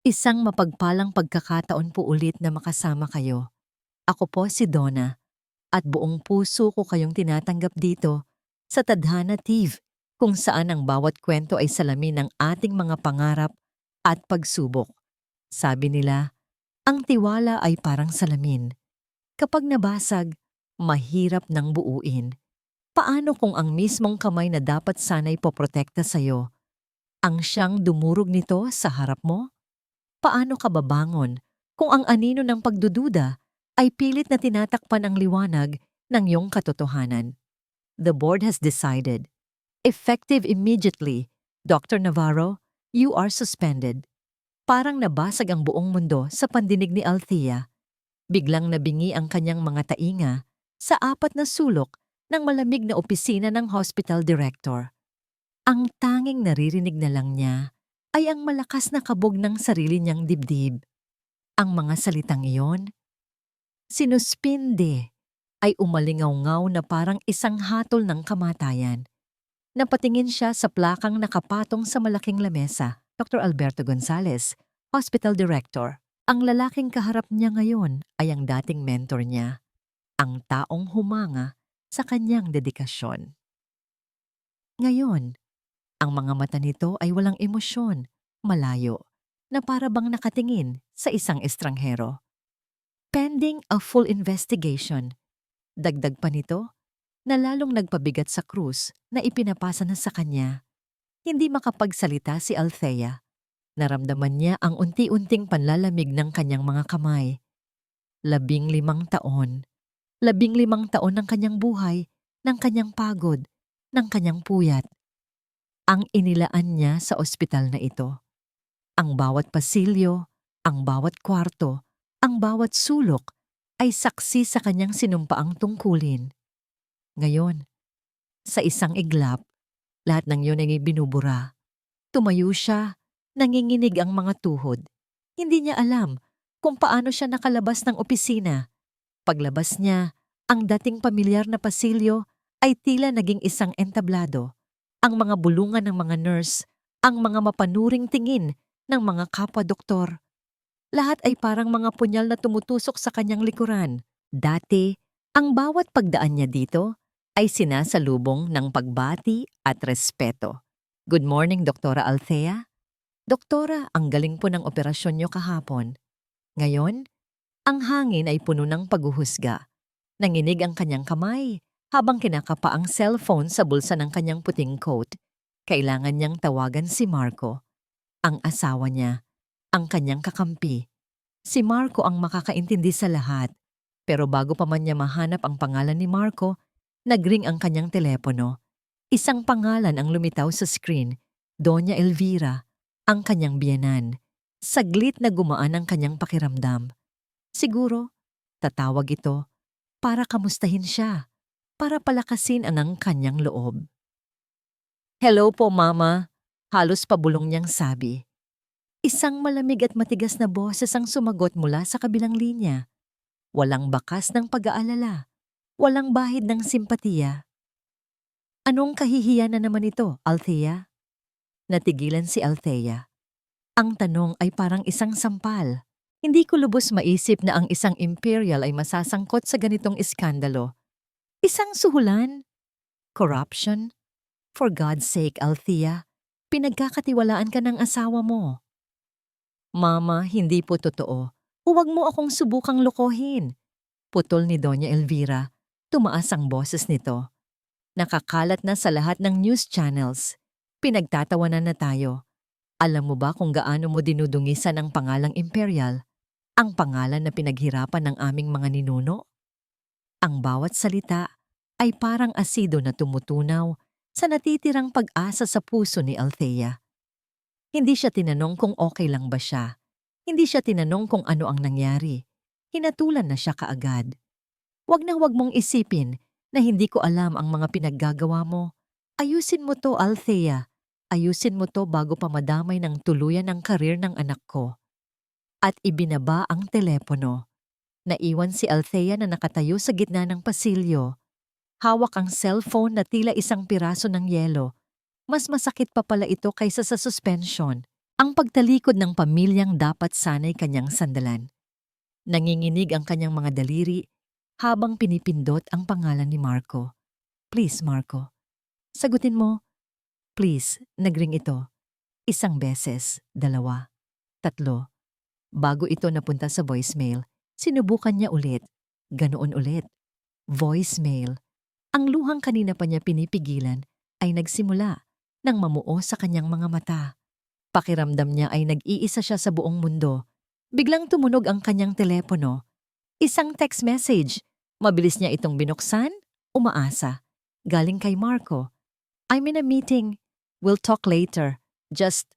Isang mapagpalang pagkakataon po ulit na makasama kayo. Ako po si Donna at buong puso ko kayong tinatanggap dito sa Tadhana TV kung saan ang bawat kwento ay salamin ng ating mga pangarap at pagsubok. Sabi nila, ang tiwala ay parang salamin. Kapag nabasag, mahirap nang buuin. Paano kung ang mismong kamay na dapat sana'y poprotekta sa'yo, ang siyang dumurog nito sa harap mo? Paano ka babangon kung ang anino ng pagdududa ay pilit na tinatakpan ang liwanag ng iyong katotohanan? The board has decided. Effective immediately, Dr. Navarro, you are suspended. Parang nabasag ang buong mundo sa pandinig ni Althea. Biglang nabingi ang kanyang mga tainga sa apat na sulok ng malamig na opisina ng hospital director. Ang tanging naririnig na lang niya ay ang malakas na kabog ng sarili niyang dibdib. Ang mga salitang iyon, sinuspinde, ay umalingaw-ngaw na parang isang hatol ng kamatayan. Napatingin siya sa plakang nakapatong sa malaking lamesa. Dr. Alberto Gonzales, Hospital Director. Ang lalaking kaharap niya ngayon ay ang dating mentor niya, ang taong humanga sa kanyang dedikasyon. Ngayon, ang mga mata nito ay walang emosyon, malayo, na para bang nakatingin sa isang estranghero. Pending a full investigation. Dagdag pa nito na lalong nagpabigat sa krus na ipinapasa na sa kanya. Hindi makapagsalita si Althea. Naramdaman niya ang unti-unting panlalamig ng kanyang mga kamay. 15 taon. 15 taon ng kanyang buhay, ng kanyang pagod, ng kanyang puyat. Ang inilaan niya sa ospital na ito. Ang bawat pasilyo, ang bawat kwarto, ang bawat sulok ay saksi sa kanyang sinumpaang tungkulin. Ngayon, sa isang iglap, lahat ng yun ay binubura. Tumayo siya, nanginginig ang mga tuhod. Hindi niya alam kung paano siya nakalabas ng opisina. Paglabas niya, ang dating pamilyar na pasilyo ay tila naging isang entablado. Ang mga bulungan ng mga nurse, ang mga mapanuring tingin ng mga kapwa-doktor. Lahat ay parang mga punyal na tumutusok sa kanyang likuran. Dati, ang bawat pagdaan niya dito ay sinasalubong ng pagbati at respeto. Good morning, Doktora Althea. Doktora, ang galing po ng operasyon niyo kahapon. Ngayon, ang hangin ay puno ng paghuhusga. Nanginig ang kanyang kamay habang kinakapa ang cellphone sa bulsa ng kanyang puting coat. Kailangan niyang tawagan si Marco, ang asawa niya, ang kanyang kakampi. Si Marco ang makakaintindi sa lahat. Pero bago pa man niya mahanap ang pangalan ni Marco, nagring ang kanyang telepono. Isang pangalan ang lumitaw sa screen, Doña Elvira, ang kanyang biyenan. Saglit na gumaan ang kanyang pakiramdam. Siguro, tatawag ito para kamustahin siya, para palakasin ang kanyang loob. Hello po, Mama, halos pabulong niyang sabi. Isang malamig at matigas na boses ang sumagot mula sa kabilang linya. Walang bakas ng pag-aalala, walang bahid ng simpatiya. Anong kahihiya na naman ito, Althea? Natigilan si Althea. Ang tanong ay parang isang sampal. Hindi ko lubos maisip na ang isang imperial ay masasangkot sa ganitong iskandalo. Isang suhulan? Corruption? For God's sake, Althea, pinagkakatiwalaan ka ng asawa mo. Mama, hindi po totoo. Huwag mo akong subukang lokohin. Putol ni Doña Elvira. Tumaas ang boses nito. Nakakalat na sa lahat ng news channels. Pinagtatawanan na tayo. Alam mo ba kung gaano mo dinudungisan ang pangalang imperial? Ang pangalan na pinaghirapan ng aming mga ninuno? Ang bawat salita ay parang asido na tumutunaw sa natitirang pag-asa sa puso ni Althea. Hindi siya tinanong kung okay lang ba siya. Hindi siya tinanong kung ano ang nangyari. Hinatulan na siya kaagad. Wag na wag mong isipin na hindi ko alam ang mga pinaggagawa mo. Ayusin mo to, Althea. Ayusin mo to bago pa madamay ng tuluyan ang karir ng anak ko. At ibinaba ang telepono. Naiwan si Althea na nakatayo sa gitna ng pasilyo. Hawak ang cellphone na tila isang piraso ng yelo. Mas masakit pa pala ito kaysa sa suspension. Ang pagtalikod ng pamilyang dapat sanay kanyang sandalan. Nanginginig ang kanyang mga daliri habang pinipindot ang pangalan ni Marco. Please, Marco. Sagutin mo. Please, nagring ito. Isang beses, dalawa, tatlo. Bago ito napunta sa voicemail, sinubukan niya ulit. Ganoon ulit. Voicemail. Ang luhang kanina pa niya pinipigilan ay nagsimula nang mamuo sa kanyang mga mata. Pakiramdam niya ay nag-iisa siya sa buong mundo. Biglang tumunog ang kanyang telepono. Isang text message. Mabilis niya itong binuksan, umaasa. Galing kay Marco. I'm in a meeting. We'll talk later. Just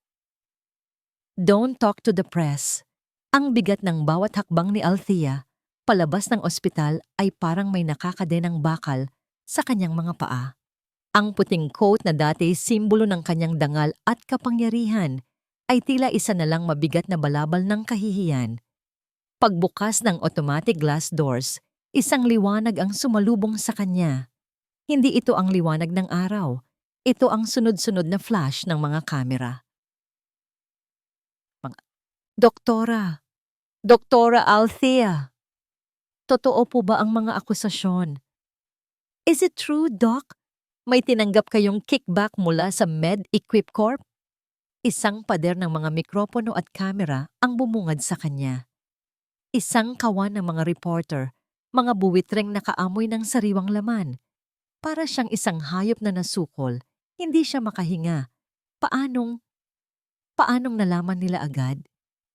don't talk to the press. Ang bigat ng bawat hakbang ni Althea, palabas ng ospital ay parang may nakakadenang bakal sa kanyang mga paa. Ang puting coat na dati simbolo ng kanyang dangal at kapangyarihan ay tila isa na lang mabigat na balabal ng kahihiyan. Pagbukas ng automatic glass doors, isang liwanag ang sumalubong sa kanya. Hindi ito ang liwanag ng araw. Ito ang sunod-sunod na flash ng mga kamera. Doktora! Doktora Althea! Totoo po ba ang mga akusasyon? Is it true, Doc? May tinanggap kayong kickback mula sa Med-Equip Corp? Isang pader ng mga mikropono at kamera ang bumungad sa kanya. Isang kawan ng mga reporter, mga buwitreng nakaamoy ng sariwang laman. Para siyang isang hayop na nasukol, hindi siya makahinga. Paanong nalaman nila agad?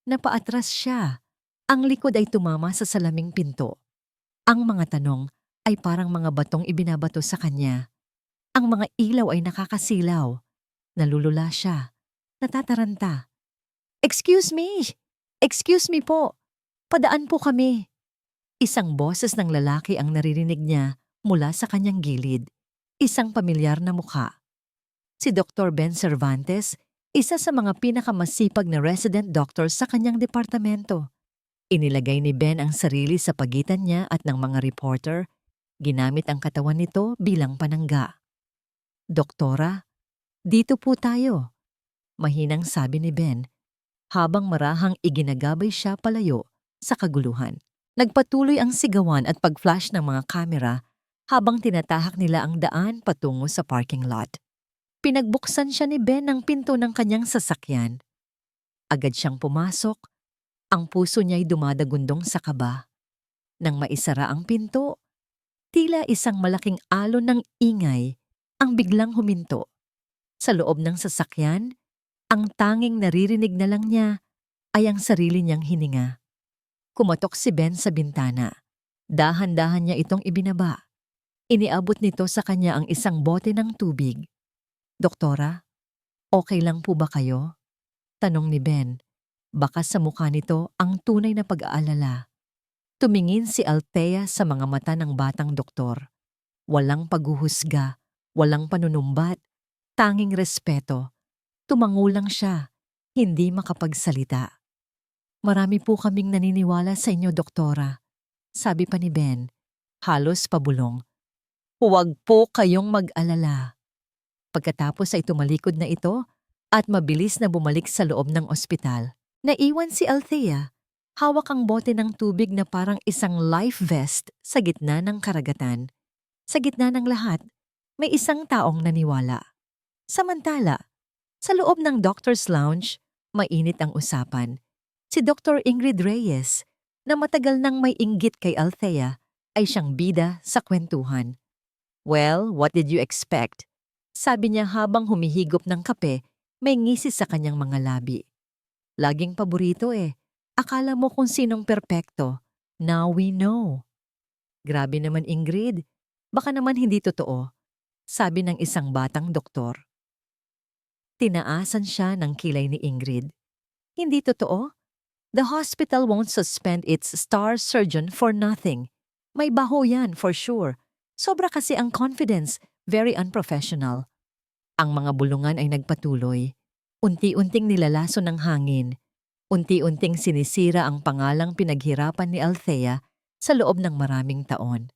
Napaatras siya. Ang likod ay tumama sa salaming pinto. Ang mga tanong ay parang mga batong ibinabato sa kanya. Ang mga ilaw ay nakakasilaw. Nalulula siya. Natataranta. Excuse me! Excuse me po! Padaan po kami! Isang boses ng lalaki ang naririnig niya mula sa kanyang gilid. Isang pamilyar na mukha. Si Dr. Ben Cervantes, isa sa mga pinakamasipag na resident doctor sa kanyang departamento. Inilagay ni Ben ang sarili sa pagitan niya at ng mga reporter. Ginamit ang katawan nito bilang panangga. Doktora, dito po tayo. Mahinang sabi ni Ben, habang marahang iginagabay siya palayo sa kaguluhan. Nagpatuloy ang sigawan at pag-flash ng mga kamera habang tinatahak nila ang daan patungo sa parking lot. Pinagbuksan siya ni Ben ng pinto ng kanyang sasakyan. Agad siyang pumasok. Ang puso niya'y dumadagundong sa kaba. Nang maisara ang pinto, tila isang malaking alon ng ingay ang biglang huminto. Sa loob ng sasakyan, ang tanging naririnig na lang niya ay ang sarili niyang hininga. Kumatok si Ben sa bintana. Dahan-dahan niya itong ibinaba. Iniabot nito sa kanya ang isang bote ng tubig. Doktora, okay lang po ba kayo? Tanong ni Ben. Baka sa mukha nito ang tunay na pag-aalala. Tumingin si Althea sa mga mata ng batang doktor. Walang paghuhusga, walang panunumbat, tanging respeto. Tumangulang siya, hindi makapagsalita. Marami po kaming naniniwala sa inyo, doktora. Sabi pa ni Ben, halos pabulong. Huwag po kayong mag-alala. Pagkatapos ay tumalikod na ito at mabilis na bumalik sa loob ng ospital. Naiwan si Althea, hawak ang bote ng tubig na parang isang life vest sa gitna ng karagatan. Sa gitna ng lahat, may isang taong naniwala. Samantala, sa loob ng doctor's lounge, mainit ang usapan. Si Dr. Ingrid Reyes, na matagal nang may inggit kay Althea, ay siyang bida sa kwentuhan. Well, what did you expect? Sabi niya habang humihigop ng kape, may ngisi sa kanyang mga labi. Laging paborito eh. Akala mo kung sinong perpekto. Now we know. Grabe naman Ingrid. Baka naman hindi totoo. Sabi ng isang batang doktor. Tinaasan siya ng kilay ni Ingrid. Hindi totoo? The hospital won't suspend its star surgeon for nothing. May baho yan for sure. Sobra kasi ang confidence, very unprofessional. Ang mga bulungan ay nagpatuloy. Unti-unting nilalaso ng hangin. Unti-unting sinisira ang pangalang pinaghirapan ni Althea sa loob ng maraming taon.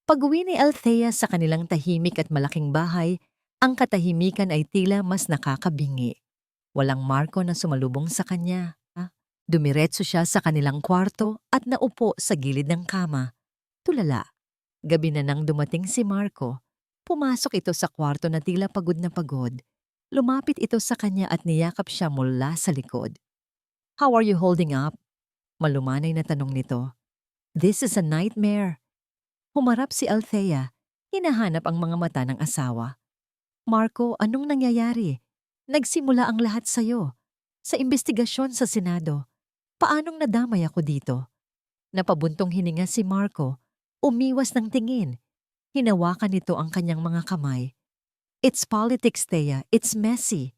Pag-uwi ni Althea sa kanilang tahimik at malaking bahay, ang katahimikan ay tila mas nakakabingi. Walang Marco na sumalubong sa kanya. Dumiretso siya sa kanilang kwarto at naupo sa gilid ng kama. Tulala. Gabi na nang dumating si Marco. Pumasok ito sa kwarto na tila pagod na pagod. Lumapit ito sa kanya at niyakap siya mula sa likod. "How are you holding up?" Malumanay na tanong nito. "This is a nightmare." Humarap si Althea. Hinahanap ang mga mata ng asawa. "Marco, anong nangyayari? Nagsimula ang lahat sa'yo. Sa imbestigasyon sa Senado. Paanong nadamay ako dito?" Napabuntong hininga si Marco. Umiwas ng tingin. Hinawakan nito ang kanyang mga kamay. "It's politics, Thea. It's messy.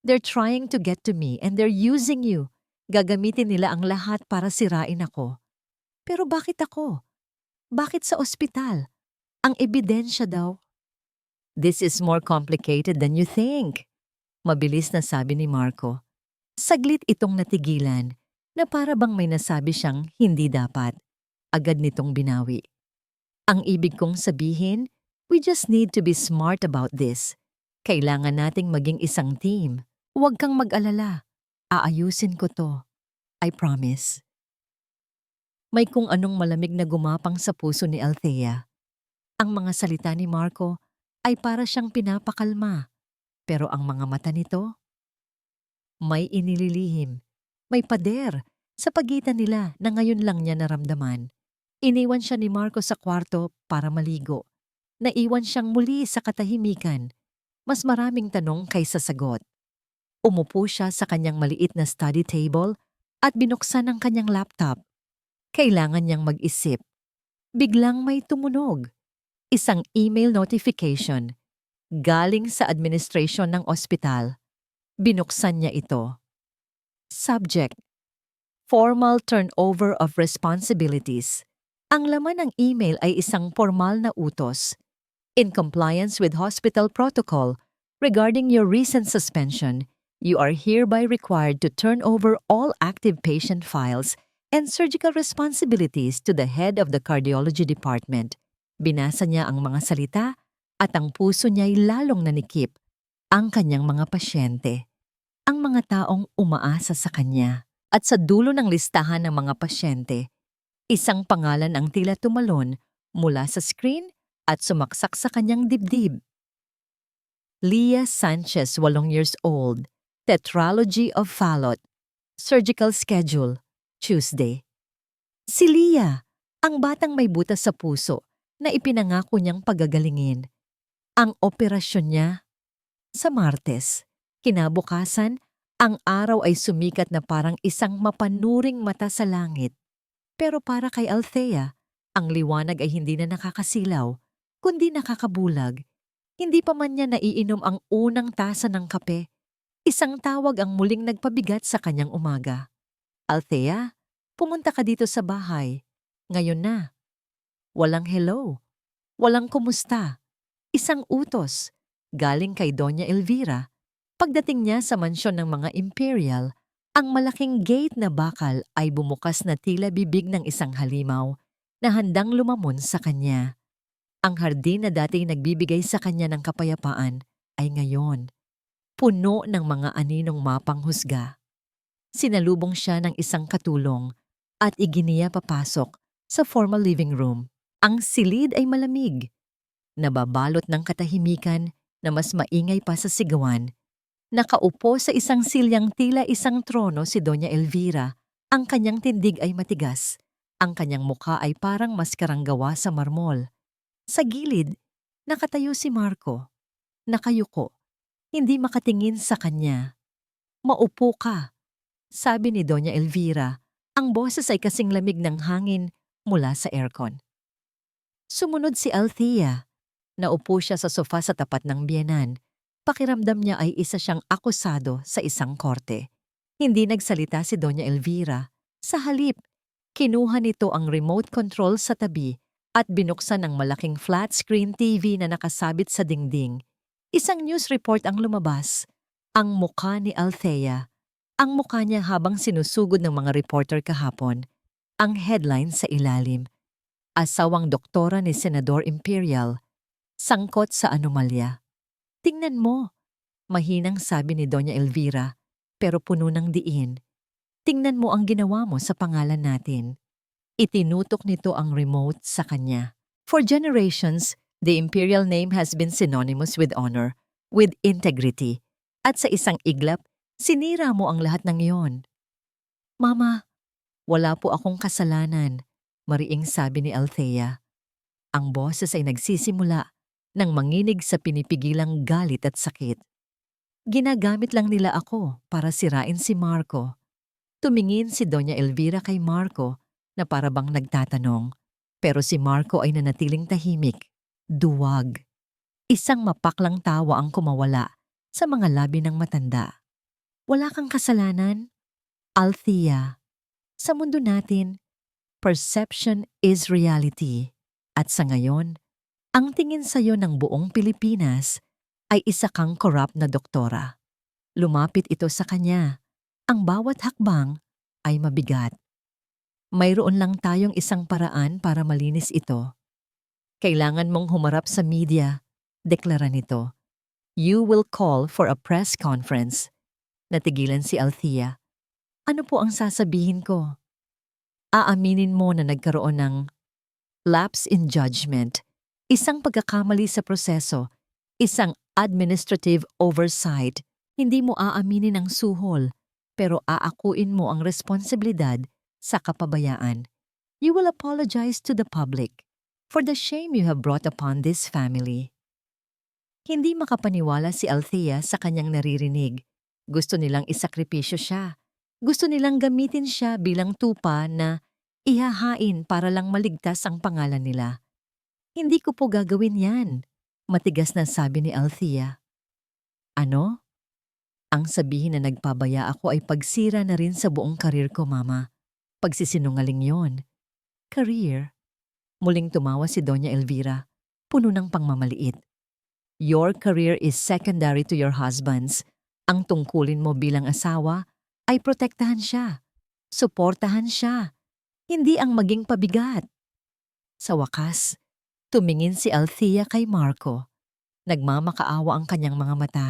They're trying to get to me and they're using you. Gagamitin nila ang lahat para sirain ako." "Pero bakit ako? Bakit sa ospital? Ang ebidensya daw." "This is more complicated than you think." Mabilis na sabi ni Marco. Saglit itong natigilan na para bang may nasabi siyang hindi dapat. Agad nitong binawi. "Ang ibig kong sabihin, we just need to be smart about this. Kailangan nating maging isang team. Huwag kang mag-alala. Aayusin ko to. I promise." May kung anong malamig na gumapang sa puso ni Althea. Ang mga salita ni Marco ay para siyang pinapakalma. Pero ang mga mata nito, may inililihim, may pader sa pagitan nila na ngayon lang niya naramdaman. Iniwan siya ni Marco sa kwarto para maligo. Naiwan siyang muli sa katahimikan. Mas maraming tanong kaysa sagot. Umupo siya sa kanyang maliit na study table at binuksan ang kanyang laptop. Kailangan niyang mag-isip. Biglang may tumunog. Isang email notification. Galing sa administrasyon ng ospital. Binuksan niya ito. Subject: Formal turnover of responsibilities. Ang laman ng email ay isang formal na utos. In compliance with hospital protocol, regarding your recent suspension, you are hereby required to turn over all active patient files and surgical responsibilities to the head of the cardiology department. Binasa niya ang mga salita at ang puso niya'y lalong nanikip. Ang kanyang mga pasyente, ang mga taong umaasa sa kanya. At sa dulo ng listahan ng mga pasyente, isang pangalan ang tila tumalon mula sa screen at sumaksak sa kanyang dibdib. Leah Sanchez, 8 years old, Tetralogy of Fallot, surgical schedule, Tuesday. Si Leah, ang batang may butas sa puso na ipinangako niyang pagagalingin. Ang operasyon niya sa Martes. Kinabukasan, ang araw ay sumikat na parang isang mapanuring mata sa langit. Pero para kay Althea, ang liwanag ay hindi na nakakasilaw, kundi nakakabulag. Hindi pa man niya naiinom ang unang tasa ng kape. Isang tawag ang muling nagpabigat sa kanyang umaga. "Althea, pumunta ka dito sa bahay. Ngayon na." Walang hello. Walang kumusta. Isang utos. Galing kay Doña Elvira. Pagdating niya sa mansyon ng mga Imperial, ang malaking gate na bakal ay bumukas na tila bibig ng isang halimaw na handang lumamon sa kanya. Ang hardin na dati nagbibigay sa kanya ng kapayapaan ay ngayon puno ng mga aninong mapanghusga. Sinalubong siya ng isang katulong at iginiya papasok sa formal living room. Ang silid ay malamig, nababalot ng katahimikan na mas maingay pa sa sigawan. Nakaupo sa isang silyang tila isang trono si Doña Elvira. Ang kanyang tindig ay matigas. Ang kanyang mukha ay parang maskarang gawa sa marmol. Sa gilid, nakatayo si Marco. Nakayuko, hindi makatingin sa kanya. "Maupo ka," sabi ni Doña Elvira. Ang boses ay kasing lamig ng hangin mula sa aircon. Sumunod si Althea. Naupo siya sa sofa sa tapat ng biyenan. Pakiramdam niya ay isa siyang akusado sa isang korte. Hindi nagsalita si Doña Elvira. Sa halip, kinuha nito ang remote control sa tabi at binuksan ang malaking flat screen TV na nakasabit sa dingding. Isang news report ang lumabas. Ang mukha ni Althea. Ang mukha niya habang sinusugod ng mga reporter kahapon. Ang headline sa ilalim: "Asawang doktora ni Senador Imperial, sangkot sa anomalya." "Tingnan mo," mahinang sabi ni Doña Elvira. pero puno ng diin. Tingnan mo ang ginawa mo sa pangalan natin. Itinutok nito ang remote sa kanya. For generations, the imperial name has been synonymous with honor, with integrity. At sa isang iglap, sinira mo ang lahat ng iyon. Mama, wala po akong kasalanan, mariing sabi ni Althea. Ang boses ay nagsisimula nang manginig sa pinipigilang galit at sakit. Ginagamit lang nila ako para sirain si Marco. Tumingin si Doña Elvira kay Marco na para bang nagtatanong. Pero si Marco ay nanatiling tahimik. Duwag. Isang mapaklang tawa ang kumawala sa mga labi ng matanda. Wala kang kasalanan, Althea. Sa mundo natin, perception is reality. At sa ngayon, ang tingin sa'yo ng buong Pilipinas ay isa kang corrupt na doktora. Lumapit ito sa kanya. Ang bawat hakbang ay mabigat. Mayroon lang tayong isang paraan para malinis ito. Kailangan mong humarap sa media, deklara nito. You will call for a press conference. Natigilan si Althea. Ano po ang sasabihin ko? Aaminin mo na nagkaroon ng lapse in judgment, isang pagkakamali sa proseso, isang administrative oversight. Hindi mo aaminin ang suhol, pero aakuin mo ang responsibilidad sa kapabayaan. You will apologize to the public for the shame you have brought upon this family. Hindi makapaniwala si Althea sa kanyang naririnig. Gusto nilang isakripisyo siya. Gusto nilang gamitin siya bilang tupa na ihahain para lang maligtas ang pangalan nila. Hindi ko po gagawin yan, matigas na sabi ni Althea. Ano? Ang sabihin na nagpabaya ako ay pagsira na rin sa buong karir ko, Mama. Pagsisinungaling yon. Career? Muling tumawa si Doña Elvira, puno ng pangmamaliit. Your career is secondary to your husband's. Ang tungkulin mo bilang asawa ay protektahan siya, suportahan siya, hindi ang maging pabigat. Sa wakas, tumingin si Althea kay Marco. Nagmamakaawa ang kanyang mga mata.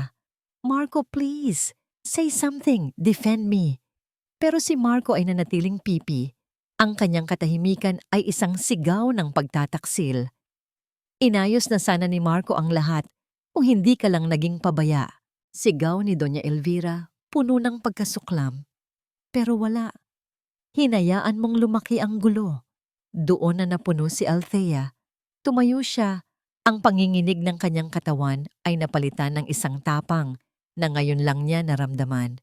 Marco, please, say something, defend me. Pero si Marco ay nanatiling pipi. Ang kanyang katahimikan ay isang sigaw ng pagtataksil. Inayos na sana ni Marco ang lahat kung hindi ka lang naging pabaya. Sigaw ni Doña Elvira, puno ng pagkasuklam. Pero wala. Hinayaan mong lumaki ang gulo. Doon na napuno si Althea. Tumayo siya. Ang panginginig ng kanyang katawan ay napalitan ng isang tapang na ngayon lang niya naramdaman.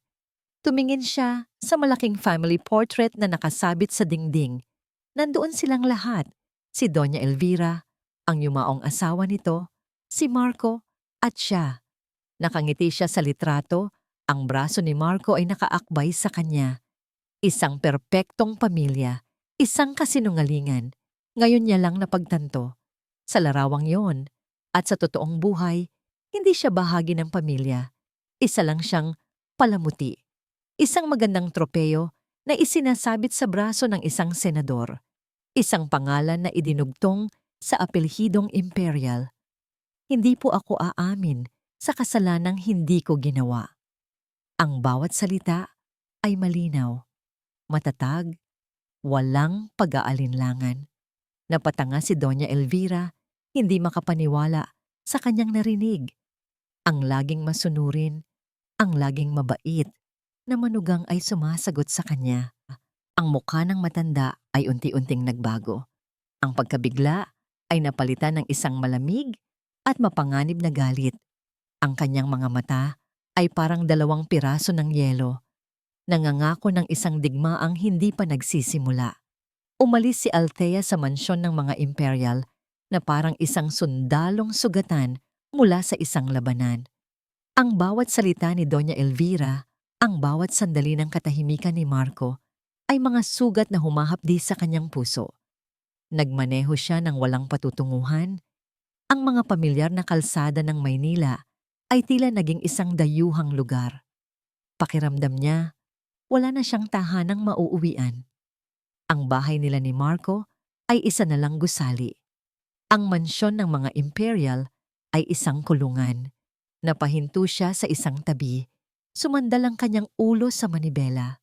Tumingin siya sa malaking family portrait na nakasabit sa dingding. Nandoon silang lahat. Si Doña Elvira, ang yumaong asawa nito, si Marco, at siya. Nakangiti siya sa litrato, ang braso ni Marco ay nakaakbay sa kanya. Isang perpektong pamilya, isang kasinungalingan. Ngayon niya lang napagtanto. Sa larawang yon, at sa totoong buhay, hindi siya bahagi ng pamilya. Isa lang siyang palamuti. Isang magandang tropeyo na isinasabit sa braso ng isang senador. Isang pangalan na idinugtong sa apelhidong imperial. Hindi po ako aamin sa kasalanang hindi ko ginawa. Ang bawat salita ay malinaw. Matatag, walang pag-aalinlangan. Napatanga si Doña Elvira, hindi makapaniwala sa kanyang narinig. Ang laging masunurin, ang laging mabait, na manugang ay sumasagot sa kanya. Ang mukha ng matanda ay unti-unting nagbago. Ang pagkabigla ay napalitan ng isang malamig at mapanganib na galit. Ang kanyang mga mata ay parang 2 piraso ng yelo. Nangangako ng isang digmaang hindi pa nagsisimula. Umalis si Althea sa mansyon ng mga imperial na parang isang sundalong sugatan mula sa isang labanan. Ang bawat salita ni Doña Elvira, ang bawat sandali ng katahimikan ni Marco, ay mga sugat na humahapdi sa kanyang puso. Nagmaneho siya ng walang patutunguhan. Ang mga pamilyar na kalsada ng Maynila ay tila naging isang dayuhang lugar. Pakiramdam niya, wala na siyang tahanang mauuwian. Ang bahay nila ni Marco ay isa na lang gusali. Ang mansyon ng mga imperial ay isang kulungan. Napahinto siya sa isang tabi. Sumandal ang kanyang ulo sa manibela.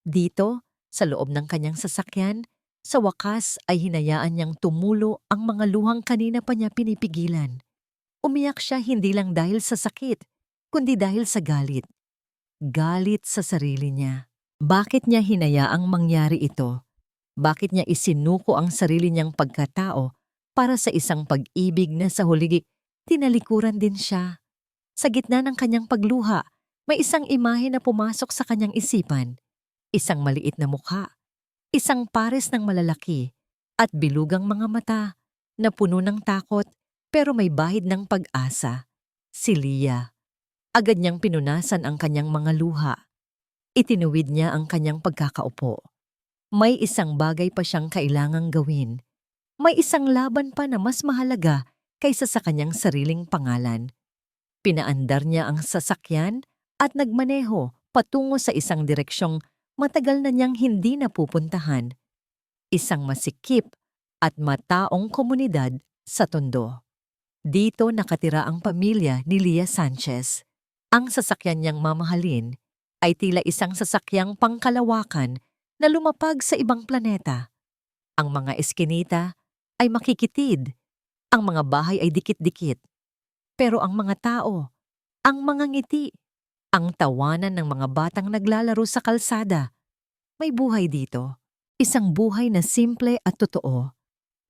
Dito, sa loob ng kanyang sasakyan, sa wakas ay hinayaan niyang tumulo ang mga luhang kanina pa niya pinipigilan. Umiyak siya hindi lang dahil sa sakit, kundi dahil sa galit. Galit sa sarili niya. Bakit niya hinayaang mangyari ito? Bakit niya isinuko ang sarili niyang pagkatao para sa isang pag-ibig na sa huli tinalikuran din siya? Sa gitna ng kanyang pagluha, may isang imahe na pumasok sa kanyang isipan. Isang maliit na mukha, isang pares ng malalaki, at bilugang mga mata na puno ng takot pero may bahid ng pag-asa. Si Leah. Agad niyang pinunasan ang kanyang mga luha. Itinuwid niya ang kanyang pagkakaupo. May isang bagay pa siyang kailangang gawin. May isang laban pa na mas mahalaga kaysa sa kanyang sariling pangalan. Pinaandar niya ang sasakyan at nagmaneho patungo sa isang direksyong matagal na niyang hindi napupuntahan. Isang masikip at mataong komunidad sa Tondo. Dito nakatira ang pamilya ni Leah Sanchez. Ang sasakyan niyang mamahalin ay tila isang sasakyang pangkalawakan na lumapag sa ibang planeta. Ang mga eskinita ay makikitid, ang mga bahay ay dikit-dikit. Pero ang mga tao, ang mga ngiti, ang tawanan ng mga batang naglalaro sa kalsada, may buhay dito. Isang buhay na simple at totoo.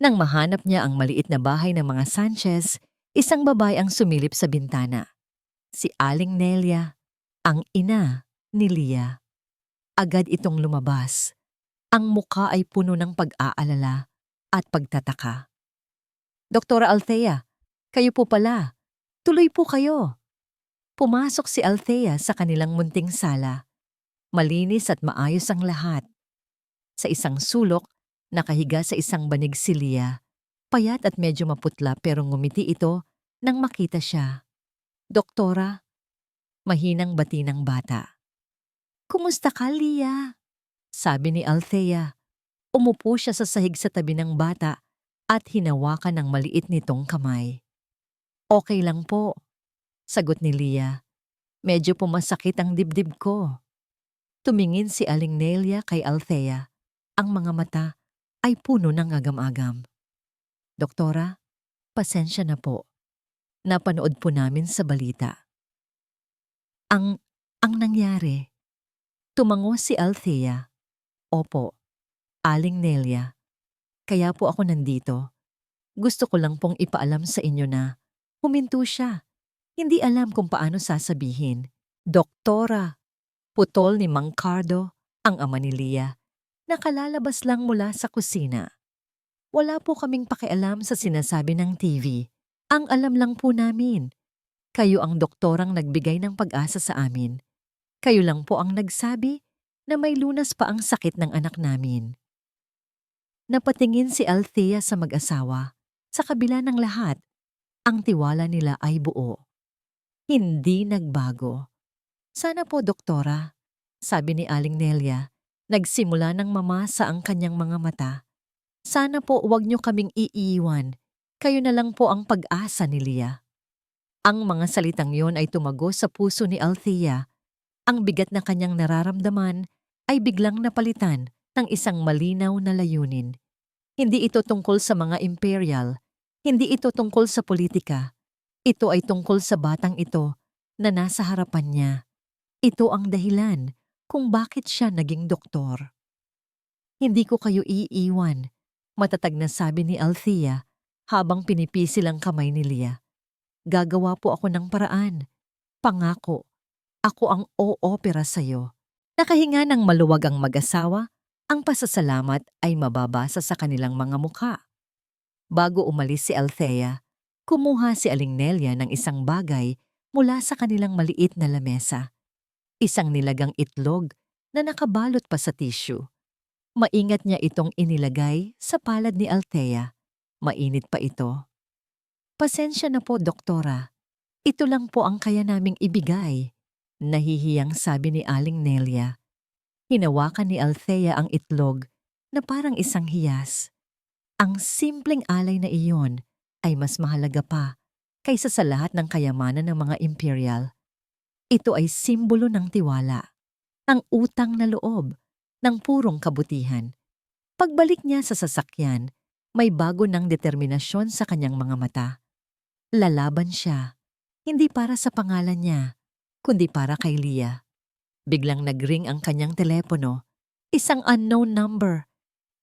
Nang mahanap niya ang maliit na bahay ng mga Sanchez, isang babae ang sumilip sa bintana. Si Aling Nelia, ang ina ni Leah. Agad itong lumabas. Ang mukha ay puno ng pag-aalala at pagtataka. Doktora Althea, kayo po pala. Tuloy po kayo. Pumasok si Althea sa kanilang munting sala. Malinis at maayos ang lahat. Sa isang sulok, nakahiga sa isang banig si Leah. Payat at medyo maputla pero ngumiti ito nang makita siya. Doktora, mahinang bati ng bata. Kumusta ka, Leah? Sabi ni Althea. Umupo siya sa sahig sa tabi ng bata at hinawakan ng maliit nitong kamay. Okay lang po, sagot ni Leah. Medyo pumasakit ang dibdib ko. Tumingin si Aling Nelia kay Althea. Ang mga mata ay puno ng agam-agam. Doktora, pasensya na po. Napanood po namin sa balita. Ang nangyari. Tumango si Althea. Opo, Aling Nelia. Kaya po ako nandito. Gusto ko lang pong ipaalam sa inyo na huminto siya. Hindi alam kung paano sasabihin. Doktora, putol ni Mang Cardo, ang ama ni Leah. Nakalalabas lang mula sa kusina. Wala po kaming pakialam sa sinasabi ng TV. Ang alam lang po namin. Kayo ang doktorang nagbigay ng pag-asa sa amin. Kayo lang po ang nagsabi na may lunas pa ang sakit ng anak namin. Napatingin si Althea sa mag-asawa. Sa kabila ng lahat, ang tiwala nila ay buo. Hindi nagbago. Sana po, doktora, sabi ni Aling Nelia. Nagsimula ng mamasa ang kanyang mga mata. Sana po huwag niyo kaming iiwan. Kayo na lang po ang pag-asa ni Leah. Ang mga salitang yon ay tumago sa puso ni Althea. Ang bigat na kanyang nararamdaman ay biglang napalitan ng isang malinaw na layunin. Hindi ito tungkol sa mga imperial. Hindi ito tungkol sa politika. Ito ay tungkol sa batang ito na nasa harapan niya. Ito ang dahilan kung bakit siya naging doktor. Hindi ko kayo iiwan, matatag na sabi ni Althea habang pinipisil ang kamay ni Leah. Gagawa po ako ng paraan. Pangako, ako ang oopera sa'yo. Nakahinga ng maluwag ang mag-asawa, ang pasasalamat ay mababasa sa kanilang mga mukha. Bago umalis si Althea, kumuha si Aling Nelia ng isang bagay mula sa kanilang maliit na lamesa. Isang nilagang itlog na nakabalot pa sa tissue. Maingat niya itong inilagay sa palad ni Althea. Mainit pa ito. Pasensya na po, doktora. Ito lang po ang kaya naming ibigay. Nahihiyang sabi ni Aling Nelia. Hinawakan ni Althea ang itlog na parang isang hiyas. Ang simpleng alay na iyon ay mas mahalaga pa kaysa sa lahat ng kayamanan ng mga imperial. Ito ay simbolo ng tiwala, ng utang na loob, ng purong kabutihan. Pagbalik niya sa sasakyan, may bago ng determinasyon sa kanyang mga mata. Lalaban siya, hindi para sa pangalan niya, kundi para kay Leah. Biglang nagring ang kanyang telepono, isang unknown number.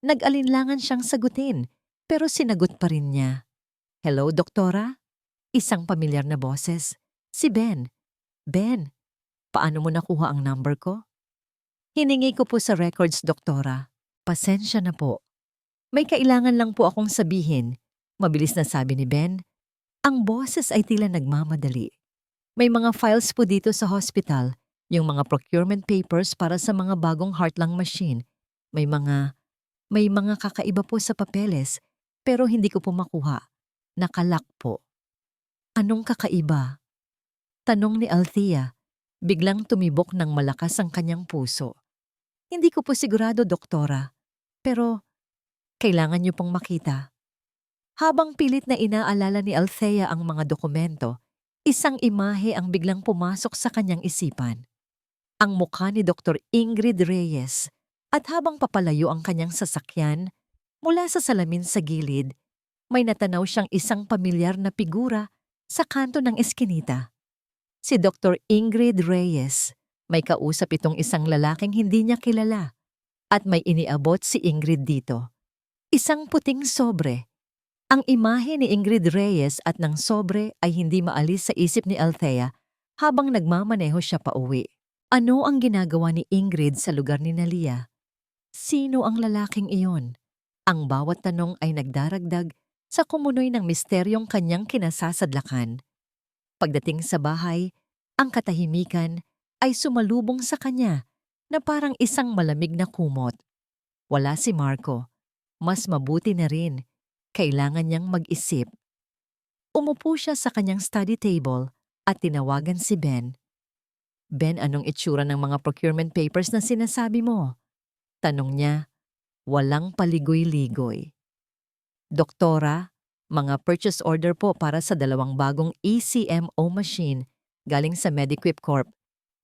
Nag-alinlangan siyang sagutin, pero sinagot pa rin niya. Hello, doktora? Isang pamilyar na boses. Si Ben. Ben, paano mo nakuha ang number ko? Hiningi ko po sa records, doktora. Pasensya na po. May kailangan lang po akong sabihin. Mabilis na sabi ni Ben. Ang boses ay tila nagmamadali. May mga files po dito sa hospital, yung mga procurement papers para sa mga bagong heart lung machine. May mga kakaiba po sa papeles, pero hindi ko po makuha. Nakalock po. Anong kakaiba? Tanong ni Althea. Biglang tumibok ng malakas ang kanyang puso. Hindi ko po sigurado, doktora. Pero kailangan niyo pong makita. Habang pilit na inaalala ni Althea ang mga dokumento, isang imahe ang biglang pumasok sa kanyang isipan. Ang mukha ni Dr. Ingrid Reyes, at habang papalayo ang kanyang sasakyan, mula sa salamin sa gilid, may natanaw siyang isang pamilyar na figura sa kanto ng eskinita. Si Dr. Ingrid Reyes. May kausap itong isang lalaking hindi niya kilala at may iniabot si Ingrid dito. Isang puting sobre. Ang imahe ni Ingrid Reyes at ng sobre ay hindi maalis sa isip ni Althea habang nagmamaneho siya pauwi. Ano ang ginagawa ni Ingrid sa lugar ni Leah? Sino ang lalaking iyon? Ang bawat tanong ay nagdaragdag sa kumunoy ng misteryong kanyang kinasasadlakan. Pagdating sa bahay, ang katahimikan ay sumalubong sa kanya na parang isang malamig na kumot. Wala si Marco. Mas mabuti na rin. Kailangan niyang mag-isip. Umupo siya sa kanyang study table at tinawagan si Ben. Ben, anong itsura ng mga procurement papers na sinasabi mo? Tanong niya. Walang paligoy-ligoy. Doktora, mga purchase order po para sa 2 bagong ECMO machine galing sa Mediquip Corp.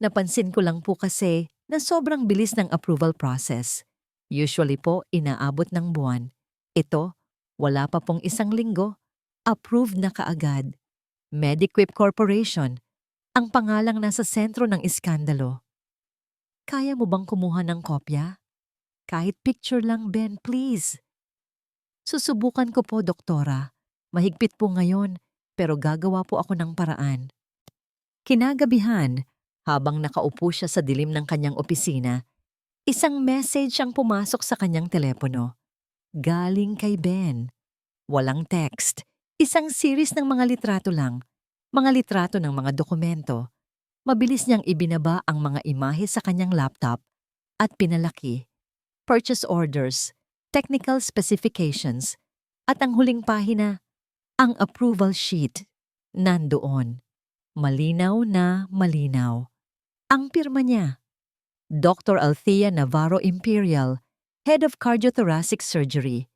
Napansin ko lang po kasi na sobrang bilis ng approval process. Usually po, inaabot ng buwan. Ito, wala pa pong 1 linggo. Approved na kaagad. Mediquip Corporation. Ang pangalang nasa sentro ng iskandalo. Kaya mo bang kumuha ng kopya? Kahit picture lang, Ben, please. Susubukan ko po, doktora. Mahigpit po ngayon, pero gagawa po ako ng paraan. Kinagabihan, habang nakaupo siya sa dilim ng kanyang opisina, isang message ang pumasok sa kanyang telepono. Galing kay Ben. Walang text. Isang series ng mga litrato lang. Mga litrato ng mga dokumento. Mabilis niyang ibinaba ang mga imahe sa kanyang laptop at pinalaki. Purchase orders, technical specifications, at ang huling pahina, ang approval sheet. Nandoon. Malinaw na malinaw. Ang pirma niya, Dr. Althea Navarro Imperial, Head of Cardiothoracic Surgery.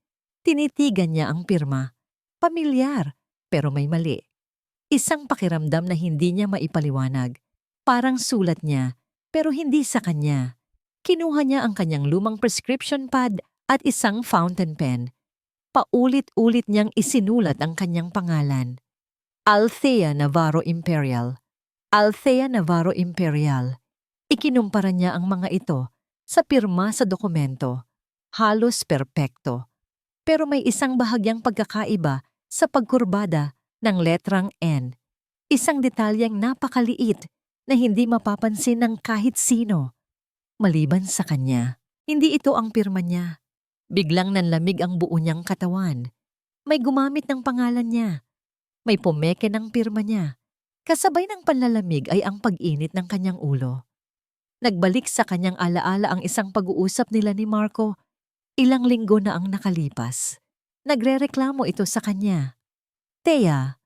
Tinitigan niya ang pirma. Pamilyar, pero may mali. Isang pakiramdam na hindi niya maipaliwanag. Parang sulat niya, pero hindi sa kanya. Kinuha niya ang kanyang lumang prescription pad at isang fountain pen. Paulit-ulit niyang isinulat ang kanyang pangalan. Althea Navarro Imperial. Althea Navarro Imperial. Ikinumpara niya ang mga ito sa pirma sa dokumento. Halos perpekto. Pero may isang bahagyang pagkakaiba sa pagkurbada ng letrang N. Isang detalyeng napakaliit na hindi mapapansin ng kahit sino. Maliban sa kanya, hindi ito ang pirma niya. Biglang nanlamig ang buo niyang katawan. May gumamit ng pangalan niya. May pumeke ng pirma niya. Kasabay ng panlalamig ay ang pag-init ng kanyang ulo. Nagbalik sa kanyang alaala ang isang pag-uusap nila ni Marco. Ilang linggo na ang nakalipas. Nagrereklamo ito sa kanya. Thea,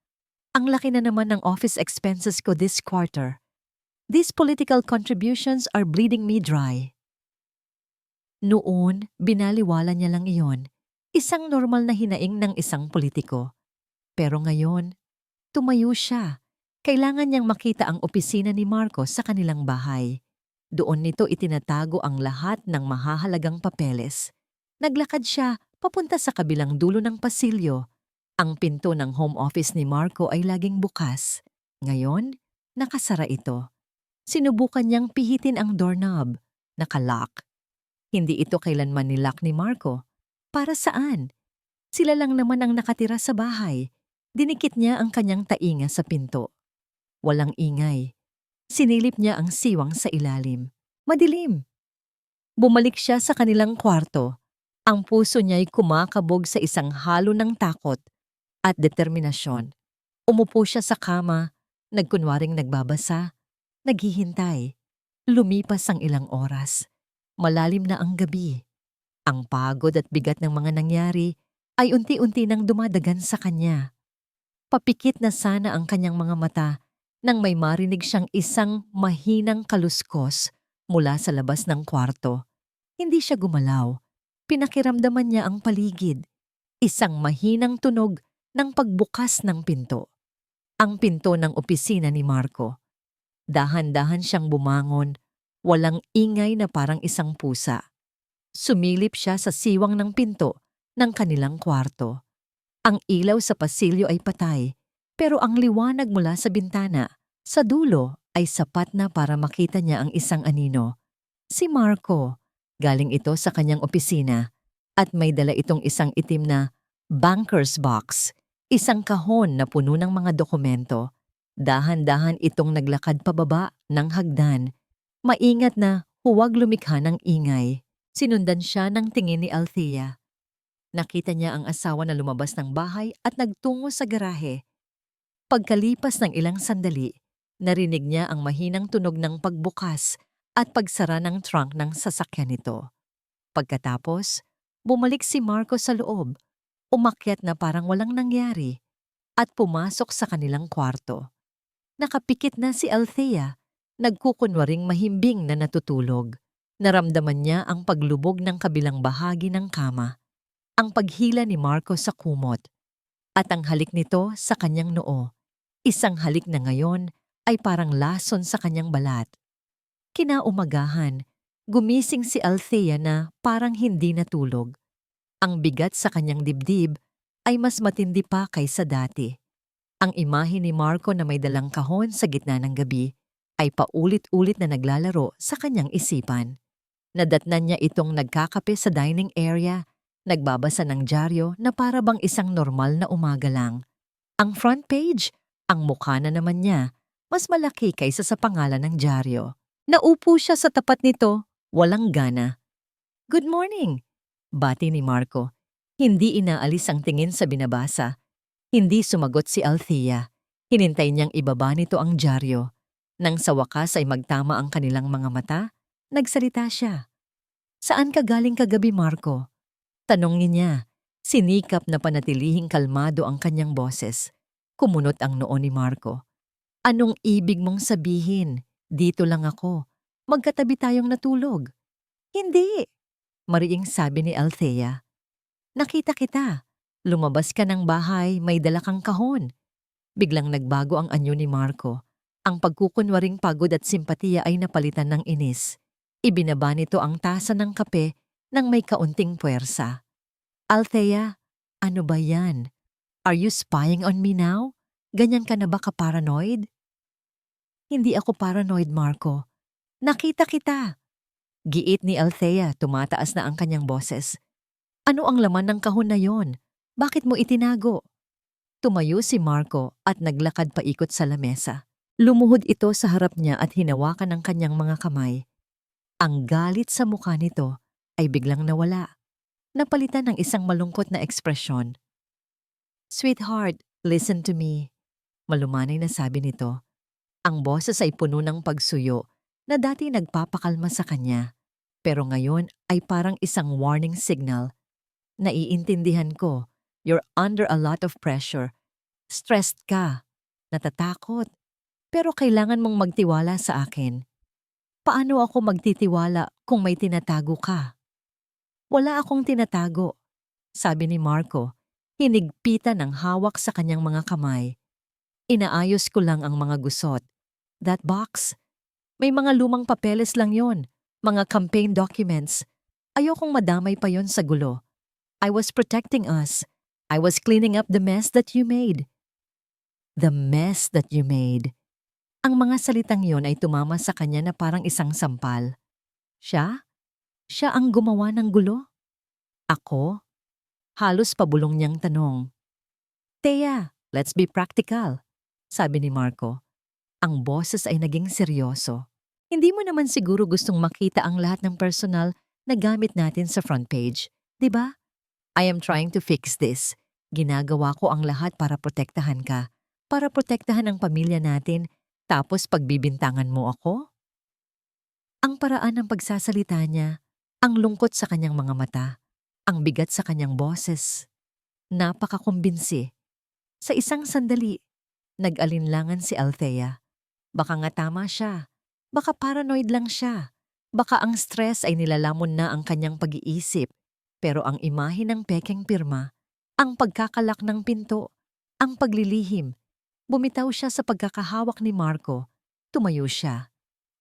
ang laki na naman ng office expenses ko this quarter. These political contributions are bleeding me dry. Noon, binaliwala niya lang iyon. Isang normal na hinaing ng isang politiko. Pero ngayon, tumayo siya. Kailangan niyang makita ang opisina ni Marco sa kanilang bahay. Doon nito itinatago ang lahat ng mahahalagang papeles. Naglakad siya papunta sa kabilang dulo ng pasilyo. Ang pinto ng home office ni Marco ay laging bukas. Ngayon, nakasara ito. Sinubukan niyang pihitin ang doorknob. Nakalock. Hindi ito kailanman nilock ni Marco. Para saan? Sila lang naman ang nakatira sa bahay. Dinikit niya ang kanyang tainga sa pinto. Walang ingay. Sinilip niya ang siwang sa ilalim. Madilim. Bumalik siya sa kanilang kwarto. Ang puso niya'y kumakabog sa isang halo ng takot at determinasyon. Umupo siya sa kama, nagkunwaring nagbabasa, naghihintay. Lumipas ang ilang oras. Malalim na ang gabi. Ang pagod at bigat ng mga nangyari ay unti-unti nang dumadagan sa kanya. Papikit na sana ang kanyang mga mata nang may marinig siyang isang mahinang kaluskos mula sa labas ng kwarto. Hindi siya gumalaw. Pinakiramdaman niya ang paligid. Isang mahinang tunog ng pagbukas ng pinto. Ang pinto ng opisina ni Marco. Dahan-dahan siyang bumangon, walang ingay na parang isang pusa. Sumilip siya sa siwang ng pinto ng kanilang kwarto. Ang ilaw sa pasilyo ay patay, pero ang liwanag mula sa bintana, sa dulo, ay sapat na para makita niya ang isang anino. Si Marco. Galing ito sa kanyang opisina at may dala itong isang itim na banker's box, isang kahon na puno ng mga dokumento. Dahan-dahan itong naglakad pababa ng hagdan. Maingat na huwag lumikha ng ingay. Sinundan siya ng tingin ni Althea. Nakita niya ang asawa na lumabas ng bahay at nagtungo sa garahe. Pagkalipas ng ilang sandali, narinig niya ang mahinang tunog ng pagbukas at pagsara ng trunk ng sasakyan nito. Pagkatapos, bumalik si Marco sa loob, umakyat na parang walang nangyari, at pumasok sa kanilang kwarto. Nakapikit na si Althea, nagkukunwaring mahimbing na natutulog. Naramdaman niya ang paglubog ng kabilang bahagi ng kama, ang paghila ni Marco sa kumot, at ang halik nito sa kanyang noo. Isang halik na ngayon ay parang lason sa kanyang balat. Kinaumagahan, gumising si Althea na parang hindi natulog. Ang bigat sa kanyang dibdib ay mas matindi pa kaysa dati. Ang imahe ni Marco na may dalang kahon sa gitna ng gabi ay paulit-ulit na naglalaro sa kanyang isipan. Nadatnan niya itong nagkakape sa dining area, nagbabasa ng dyaryo na para bang isang normal na umaga lang. Ang front page, ang mukha na naman niya, mas malaki kaysa sa pangalan ng dyaryo. Naupo siya sa tapat nito, walang gana. "Good morning," bati ni Marco. Hindi inaalis ang tingin sa binabasa. Hindi sumagot si Althea. Hinintay niyang ibaba nito ang dyaryo. Nang sa wakas ay magtama ang kanilang mga mata, nagsalita siya. "Saan ka galing kagabi, Marco?" Tanongin niya. Sinikap na panatilihing kalmado ang kanyang boses. Kumunot ang noo ni Marco. "Anong ibig mong sabihin? Dito lang ako. Magkatabi tayong natulog." "Hindi," mariing sabi ni Althea. "Nakita kita. Lumabas ka ng bahay, may dala kang kahon." Biglang nagbago ang anyo ni Marco. Ang pagkukunwaring pagod at simpatiya ay napalitan ng inis. Ibinaba nito ang tasa ng kape nang may kaunting puwersa. "Althea, ano ba yan? Are you spying on me now? Ganyan ka na ba ka-paranoid?" "Hindi ako paranoid, Marco. Nakita kita." Giit ni Althea, tumataas na ang kanyang boses. "Ano ang laman ng kahon na yon? Bakit mo itinago?" Tumayo si Marco at naglakad paikot sa lamesa. Lumuhod ito sa harap niya at hinawakan ang kanyang mga kamay. Ang galit sa mukha nito ay biglang nawala. Napalitan ng isang malungkot na ekspresyon. "Sweetheart, listen to me," malumanay na sabi nito. Ang boses ay puno ng pagsuyo na dati nagpapakalma sa kanya, pero ngayon ay parang isang warning signal. "Naiintindihan ko, you're under a lot of pressure. Stressed ka, natatakot, pero kailangan mong magtiwala sa akin." "Paano ako magtitiwala kung may tinatago ka?" "Wala akong tinatago," sabi ni Marco, hinigpitan ng hawak sa kanyang mga kamay. Inaayos ko lang ang mga gusot. That box, may mga lumang papeles lang yon, mga campaign documents. Ayokong madamay pa yon sa gulo. I was protecting us. I was cleaning up the mess that you made. The mess that you made. Ang mga salitang yon ay tumama sa kanya na parang isang sampal. Siya? Siya ang gumawa ng gulo? Ako? Halos pabulong niyang tanong. Thea, let's be practical, sabi ni Marco. Ang boses ay naging seryoso. Hindi mo naman siguro gustong makita ang lahat ng personal na gamit natin sa front page, di ba? I am trying to fix this. Ginagawa ko ang lahat para protektahan ka, para protektahan ang pamilya natin, tapos pagbibintangan mo ako? Ang paraan ng pagsasalita niya, ang lungkot sa kanyang mga mata, ang bigat sa kanyang boses. Napakakumbinsi. Sa isang sandali, nag-alinlangan si Althea. Baka nga tama siya. Baka paranoid lang siya. Baka ang stress ay nilalamon na ang kanyang pag-iisip. Pero ang imahe ng pekeng pirma, ang pagkakalak ng pinto, ang paglilihim, bumitaw siya sa pagkakahawak ni Marco. Tumayo siya.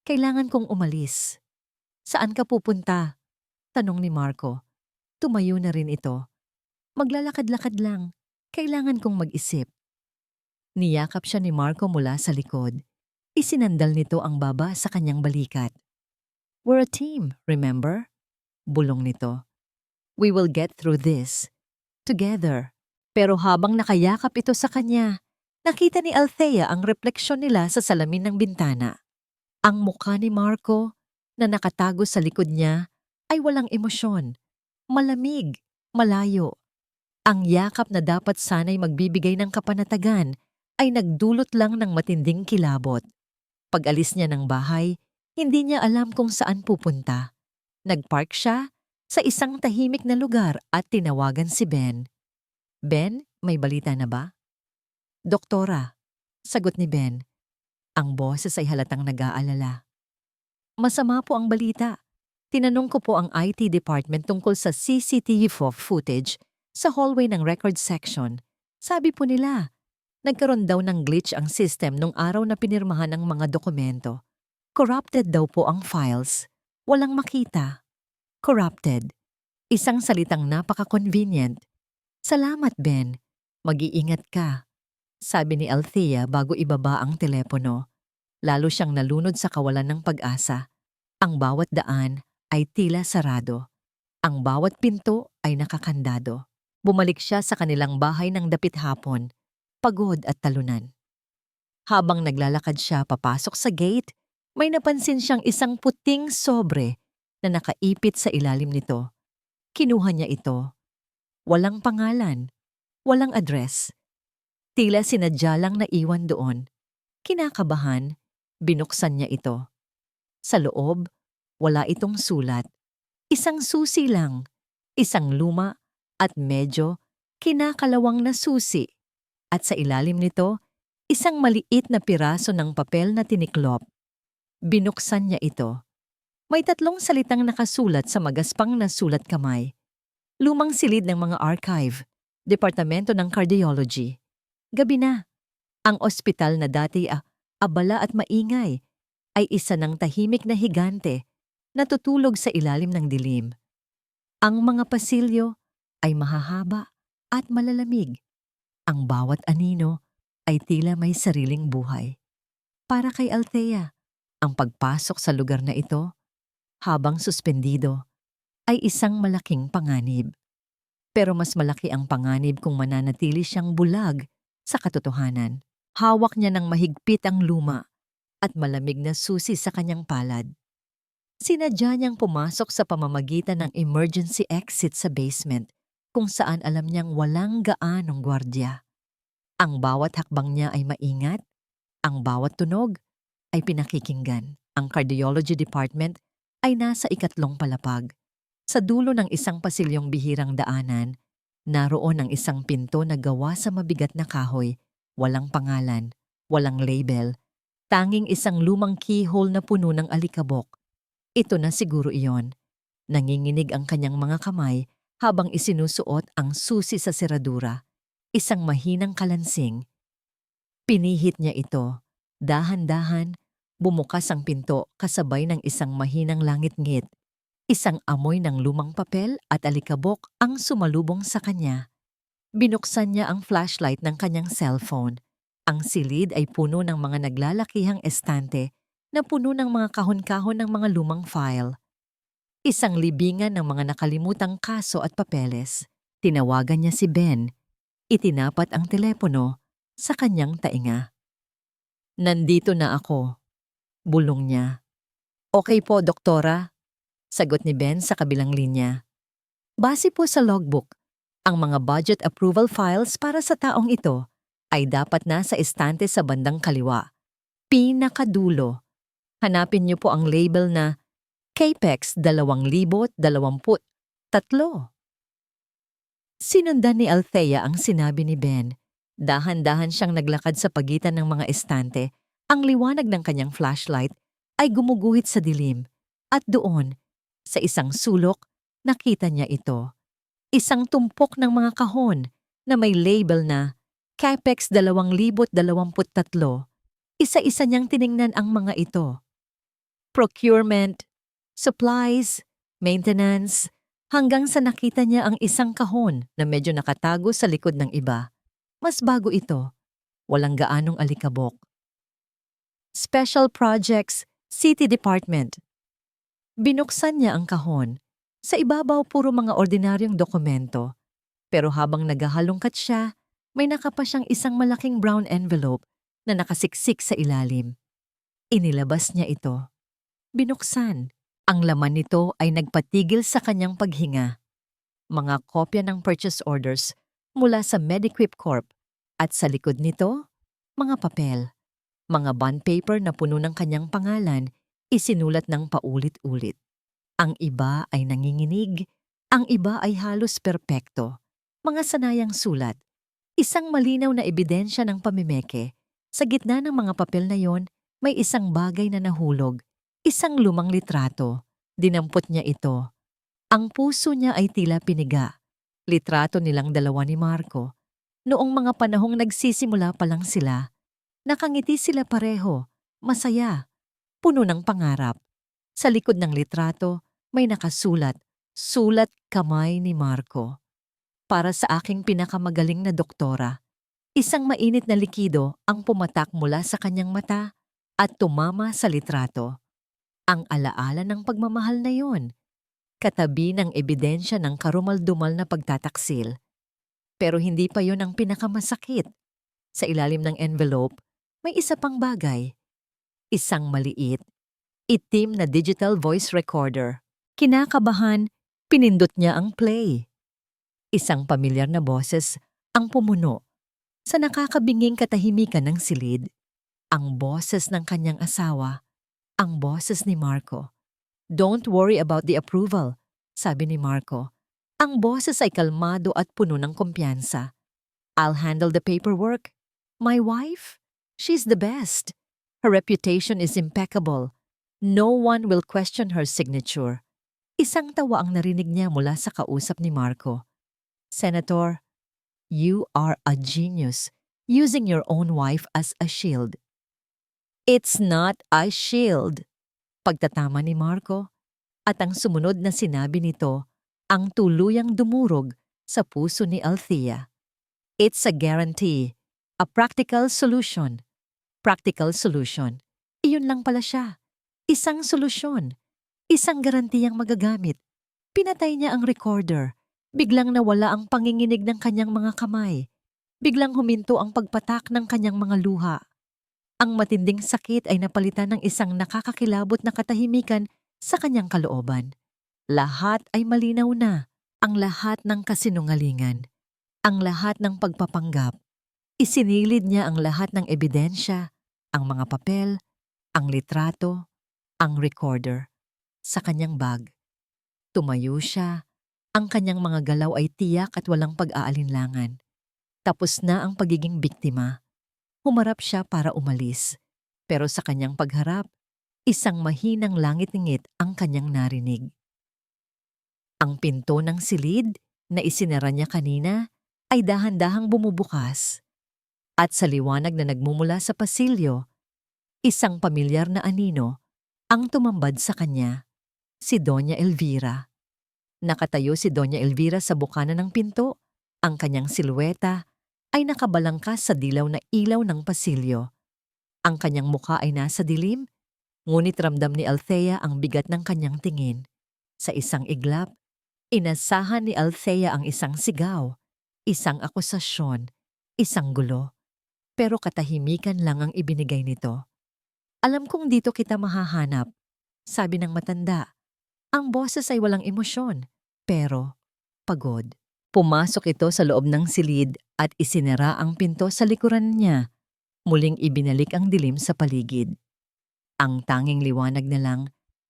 Kailangan kong umalis. Saan ka pupunta? Tanong ni Marco. Tumayo na rin ito. Maglalakad-lakad lang. Kailangan kong mag-isip. Niyakap siya ni Marco mula sa likod. Isinandal nito ang baba sa kanyang balikat. We're a team, remember? Bulong nito. We will get through this. Together. Pero habang nakayakap ito sa kanya, nakita ni Althea ang refleksyon nila sa salamin ng bintana. Ang mukha ni Marco, na nakatago sa likod niya, ay walang emosyon. Malamig, malayo. Ang yakap na dapat sana'y magbibigay ng kapanatagan ay nagdulot lang ng matinding kilabot. Pag-alis niya ng bahay, hindi niya alam kung saan pupunta. Nagpark siya sa isang tahimik na lugar at tinawagan si Ben. Ben, may balita na ba? Doktora, sagot ni Ben. Ang boses ay halatang nag-aalala. Masama po ang balita. Tinanong ko po ang IT department tungkol sa CCTV footage sa hallway ng record section. Sabi po nila, nagkaroon daw ng glitch ang system nung araw na pinirmahan ng mga dokumento. Corrupted daw po ang files. Walang makita. Corrupted. Isang salitang napaka-convenient. Salamat, Ben. Mag-iingat ka. Sabi ni Althea bago ibaba ang telepono. Lalo siyang nalunod sa kawalan ng pag-asa. Ang bawat daan ay tila sarado. Ang bawat pinto ay nakakandado. Bumalik siya sa kanilang bahay ng dapit hapon, pagod at talunan. Habang naglalakad siya papasok sa gate, may napansin siyang isang puting sobre na nakaipit sa ilalim nito. Kinuha niya ito. Walang pangalan, walang address. Tila sinadya lang na iwan doon. Kinakabahan, binuksan niya ito. Sa loob, wala itong sulat. Isang susi lang, isang luma at medyo kinakalawang na susi. At sa ilalim nito, isang maliit na piraso ng papel na tiniklop. Binuksan niya ito. May 3 salitang nakasulat sa magaspang na sulat kamay. Lumang silid ng mga archive, Departamento ng Cardiology. Gabi na. Ang ospital na dati abala at maingay ay isa ng tahimik na higante na tutulog sa ilalim ng dilim. Ang mga pasilyo ay mahahaba at malalamig. Ang bawat anino ay tila may sariling buhay. Para kay Althea, ang pagpasok sa lugar na ito, habang suspendido, ay isang malaking panganib. Pero mas malaki ang panganib kung mananatili siyang bulag sa katotohanan. Hawak niya ng mahigpit ang luma at malamig na susi sa kanyang palad. Sinadya niyang pumasok sa pamamagitan ng emergency exit sa basement kung saan alam niyang walang gaanong gwardya. Ang bawat hakbang niya ay maingat, ang bawat tunog ay pinakikinggan. Ang cardiology department ay nasa 2 palapag. Sa dulo ng isang pasilyong bihirang daanan, naroon ang isang pinto na gawa sa mabigat na kahoy, walang pangalan, walang label, tanging isang lumang keyhole na puno ng alikabok. Ito na siguro iyon. Nanginginig ang kanyang mga kamay habang isinusuot ang susi sa seradura, isang mahinang kalansing. Pinihit niya ito. Dahan-dahan, bumukas ang pinto kasabay ng isang mahinang langit-ngit. Isang amoy ng lumang papel at alikabok ang sumalubong sa kanya. Binuksan niya ang flashlight ng kanyang cellphone. Ang silid ay puno ng mga naglalakihang estante na puno ng mga kahon-kahon ng mga lumang file. Isang libingan ng mga nakalimutang kaso at papeles. Tinawagan niya si Ben. Itinapat ang telepono sa kanyang tainga. "Nandito na ako," bulong niya. "Okay po, doktora," sagot ni Ben sa kabilang linya. Base po sa logbook, ang mga budget approval files para sa taong ito ay dapat nasa estante sa bandang kaliwa. Pinakadulo. Hanapin niyo po ang label na Capex 2023. Sinundan ni Althea ang sinabi ni Ben. Dahan-dahan siyang naglakad sa pagitan ng mga estante. Ang liwanag ng kanyang flashlight ay gumuguhit sa dilim. At doon, sa isang sulok, nakita niya ito. Isang tumpok ng mga kahon na may label na Capex 2023. Isa-isa niyang tiningnan ang mga ito. Procurement, supplies, maintenance, hanggang sa nakita niya ang isang kahon na medyo nakatago sa likod ng iba. Mas bago ito, walang gaanong alikabok. Special Projects, City Department. Binuksan niya ang kahon. Sa ibabaw puro mga ordinaryong dokumento. Pero habang naghahalongkat siya, may nakapa siyang isang malaking brown envelope na nakasiksik sa ilalim. Inilabas niya ito. Binuksan. Ang laman nito ay nagpatigil sa kanyang paghinga. Mga kopya ng purchase orders mula sa Mediquip Corp. At sa likod nito, mga papel. Mga bond paper na puno ng kanyang pangalan, isinulat ng paulit-ulit. Ang iba ay nanginginig, ang iba ay halos perpekto. Mga sanayang sulat. Isang malinaw na ebidensya ng pamimeke. Sa gitna ng mga papel na yon, may isang bagay na nahulog. Isang lumang litrato. Dinampot niya ito. Ang puso niya ay tila piniga. Litrato nilang dalawa ni Marco. Noong mga panahong nagsisimula pa lang sila, nakangiti sila pareho, masaya, puno ng pangarap. Sa likod ng litrato, may nakasulat, "Sulat kamay ni Marco." Para sa aking pinakamagaling na doktora. Isang mainit na likido ang pumatak mula sa kanyang mata at tumama sa litrato. Ang alaala ng pagmamahal na yon, katabi ng ebidensya ng karumal-dumal na pagtataksil. Pero hindi pa yon ang pinakamasakit. Sa ilalim ng envelope, may isa pang bagay. Isang maliit, itim na digital voice recorder. Kinakabahan, pinindot niya ang play. Isang pamilyar na boses ang pumuno sa nakakabinging katahimikan ng silid. Ang boses ng kanyang asawa, ang boses ni Marco. "Don't worry about the approval," sabi ni Marco. Ang boses ay kalmado at puno ng kumpiyansa. "I'll handle the paperwork. My wife? She's the best. Her reputation is impeccable. No one will question her signature." Isang tawa ang narinig niya mula sa kausap ni Marco. "Senator, you are a genius, using your own wife as a shield." "It's not a shield," pagtatama ni Marco. At ang sumunod na sinabi nito, ang tuluyang dumurog sa puso ni Althea. "It's a guarantee, a practical solution." Practical solution. Iyon lang pala siya. Isang solusyon. Isang garantiyang magagamit. Pinatay niya ang recorder. Biglang nawala ang panginginig ng kanyang mga kamay. Biglang huminto ang pagpatak ng kanyang mga luha. Ang matinding sakit ay napalitan ng isang nakakakilabot na katahimikan sa kanyang kalooban. Lahat ay malinaw na. Ang lahat ng kasinungalingan. Ang lahat ng pagpapanggap. Isinilid niya ang lahat ng ebidensya, ang mga papel, ang litrato, ang recorder, sa kanyang bag. Tumayo siya. Ang kanyang mga galaw ay tiyak at walang pag-aalinlangan. Tapos na ang pagiging biktima. Humarap siya para umalis. Pero sa kanyang pagharap, isang mahinang langit-ngit ang kanyang narinig. Ang pinto ng silid na isinara niya kanina ay dahan-dahang bumubukas. At sa liwanag na nagmumula sa pasilyo, isang pamilyar na anino ang tumambad sa kanya, si Doña Elvira. Nakatayo si Doña Elvira sa bukana ng pinto. Ang kanyang silhueta ay nakabalangkas sa dilaw na ilaw ng pasilyo. Ang kanyang mukha ay nasa dilim, ngunit ramdam ni Althea ang bigat ng kanyang tingin. Sa isang iglap, inasahan ni Althea ang isang sigaw, isang akusasyon, isang gulo. Pero katahimikan lang ang ibinigay nito. Alam kong dito kita mahahanap, sabi ng matanda. Ang boses ay walang emosyon, pero pagod. Pumasok ito sa loob ng silid at isinara ang pinto sa likuran niya. Muling ibinalik ang dilim sa paligid. Ang tanging liwanag na lang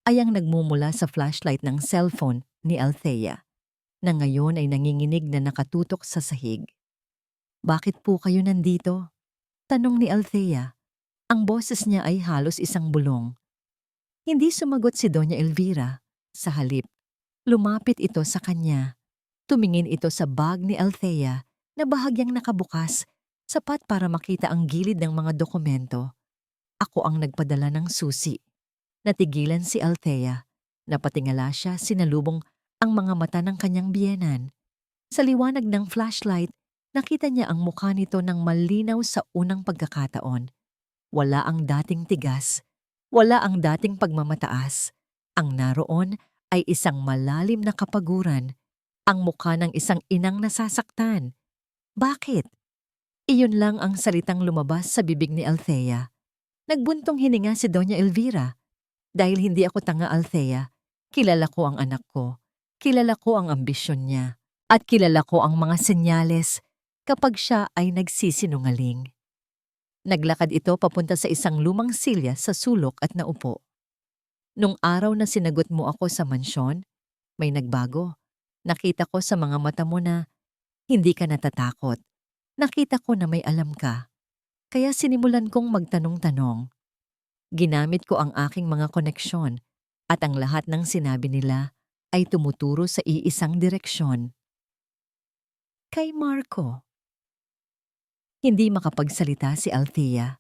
ay ang nagmumula sa flashlight ng cellphone ni Althea, na ngayon ay nanginginig na nakatutok sa sahig. Bakit po kayo nandito? Tanong ni Althea. Ang boses niya ay halos isang bulong. Hindi sumagot si Doña Elvira. Sa halip, lumapit ito sa kanya. Tumingin ito sa bag ni Althea na bahagyang nakabukas, sapat para makita ang gilid ng mga dokumento. Ako ang nagpadala ng susi. Natigilan si Althea. Napatingala siya, sinalubong ang mga mata ng kanyang biyenan. Sa liwanag ng flashlight, nakita niya ang mukha nito ng malinaw sa unang pagkakataon. Wala ang dating tigas, wala ang dating pagmamataas. Ang naroon ay isang malalim na kapaguran, ang mukha ng isang inang nasasaktan. Bakit? Iyon lang ang salitang lumabas sa bibig ni Althea. Nagbuntong hininga si Doña Elvira. Dahil hindi ako tanga, Althea, kilala ko ang anak ko, kilala ko ang ambisyon niya, at kilala ko ang mga senyales kapag siya ay nagsisinungaling. Naglakad ito papunta sa isang lumang silya sa sulok at naupo. Nung araw na sinagot mo ako sa mansyon, may nagbago. Nakita ko sa mga mata mo na hindi ka natatakot. Nakita ko na may alam ka. Kaya sinimulan kong magtanong-tanong. Ginamit ko ang aking mga koneksyon at ang lahat ng sinabi nila ay tumuturo sa iisang direksyon. Kay Marco. Hindi makapagsalita si Althea.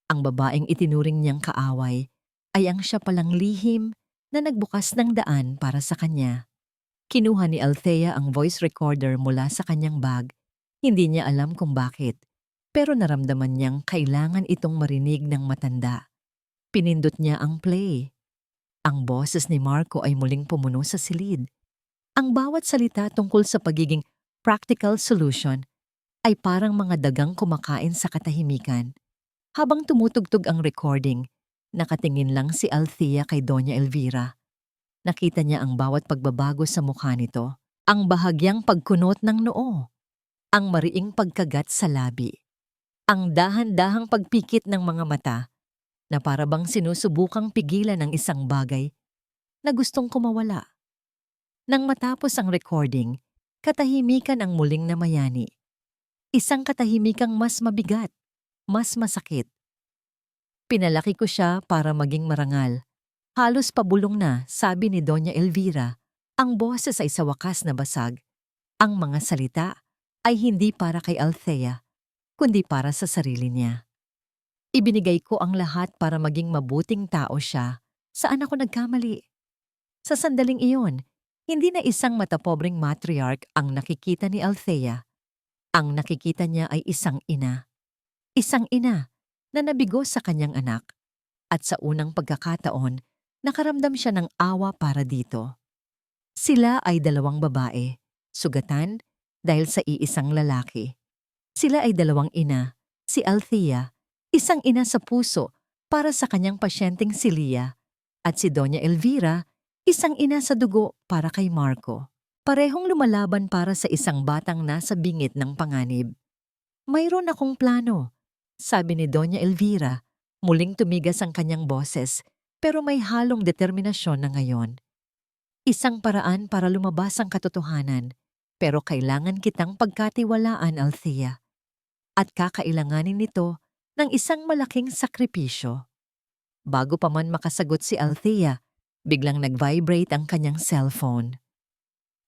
Ang babaeng itinuring niyang kaaway ay ang siya palang lihim na nagbukas ng daan para sa kanya. Kinuha ni Althea ang voice recorder mula sa kanyang bag. Hindi niya alam kung bakit, pero naramdaman niyang kailangan itong marinig ng matanda. Pinindot niya ang play. Ang boses ni Marco ay muling pumuno sa silid. Ang bawat salita tungkol sa pagiging practical solution ay parang mga dagang kumakain sa katahimikan. Habang tumutugtog ang recording, nakatingin lang si Althea kay Doña Elvira. Nakita niya ang bawat pagbabago sa mukha nito, ang bahagyang pagkunot ng noo, ang mariing pagkagat sa labi, ang dahan-dahang pagpikit ng mga mata na para bang sinusubukang pigilan ng isang bagay na gustong kumawala. Nang matapos ang recording, katahimikan ang muling namayani. Isang katahimikang mas mabigat, mas masakit. Pinalaki ko siya para maging marangal. Halos pabulong na, sabi ni Doña Elvira. Ang boses ay sa wakas na basag. Ang mga salita ay hindi para kay Althea, kundi para sa sarili niya. Ibinigay ko ang lahat para maging mabuting tao siya. Saan ako nagkamali? Sa sandaling iyon, hindi na isang matapobreng matriarch ang nakikita ni Althea. Ang nakikita niya ay isang ina. Isang ina na nabigo sa kanyang anak. At sa unang pagkakataon, nakaramdam siya ng awa para dito. Sila ay dalawang babae, sugatan dahil sa iisang lalaki. Sila ay dalawang ina, si Althea, isang ina sa puso para sa kanyang pasyenteng si Leah, at si Doña Elvira, isang ina sa dugo para kay Marco. Parehong lumalaban para sa isang batang nasa bingit ng panganib. Mayroon akong plano, sabi ni Doña Elvira. Muling tumigas ang kanyang boses, pero may halong determinasyon na ngayon. Isang paraan para lumabas ang katotohanan, pero kailangan kitang pagkatiwalaan, Althea. At kakailanganin nito ng isang malaking sakripisyo. Bago pa man makasagot si Althea, biglang nag-vibrate ang kanyang cellphone.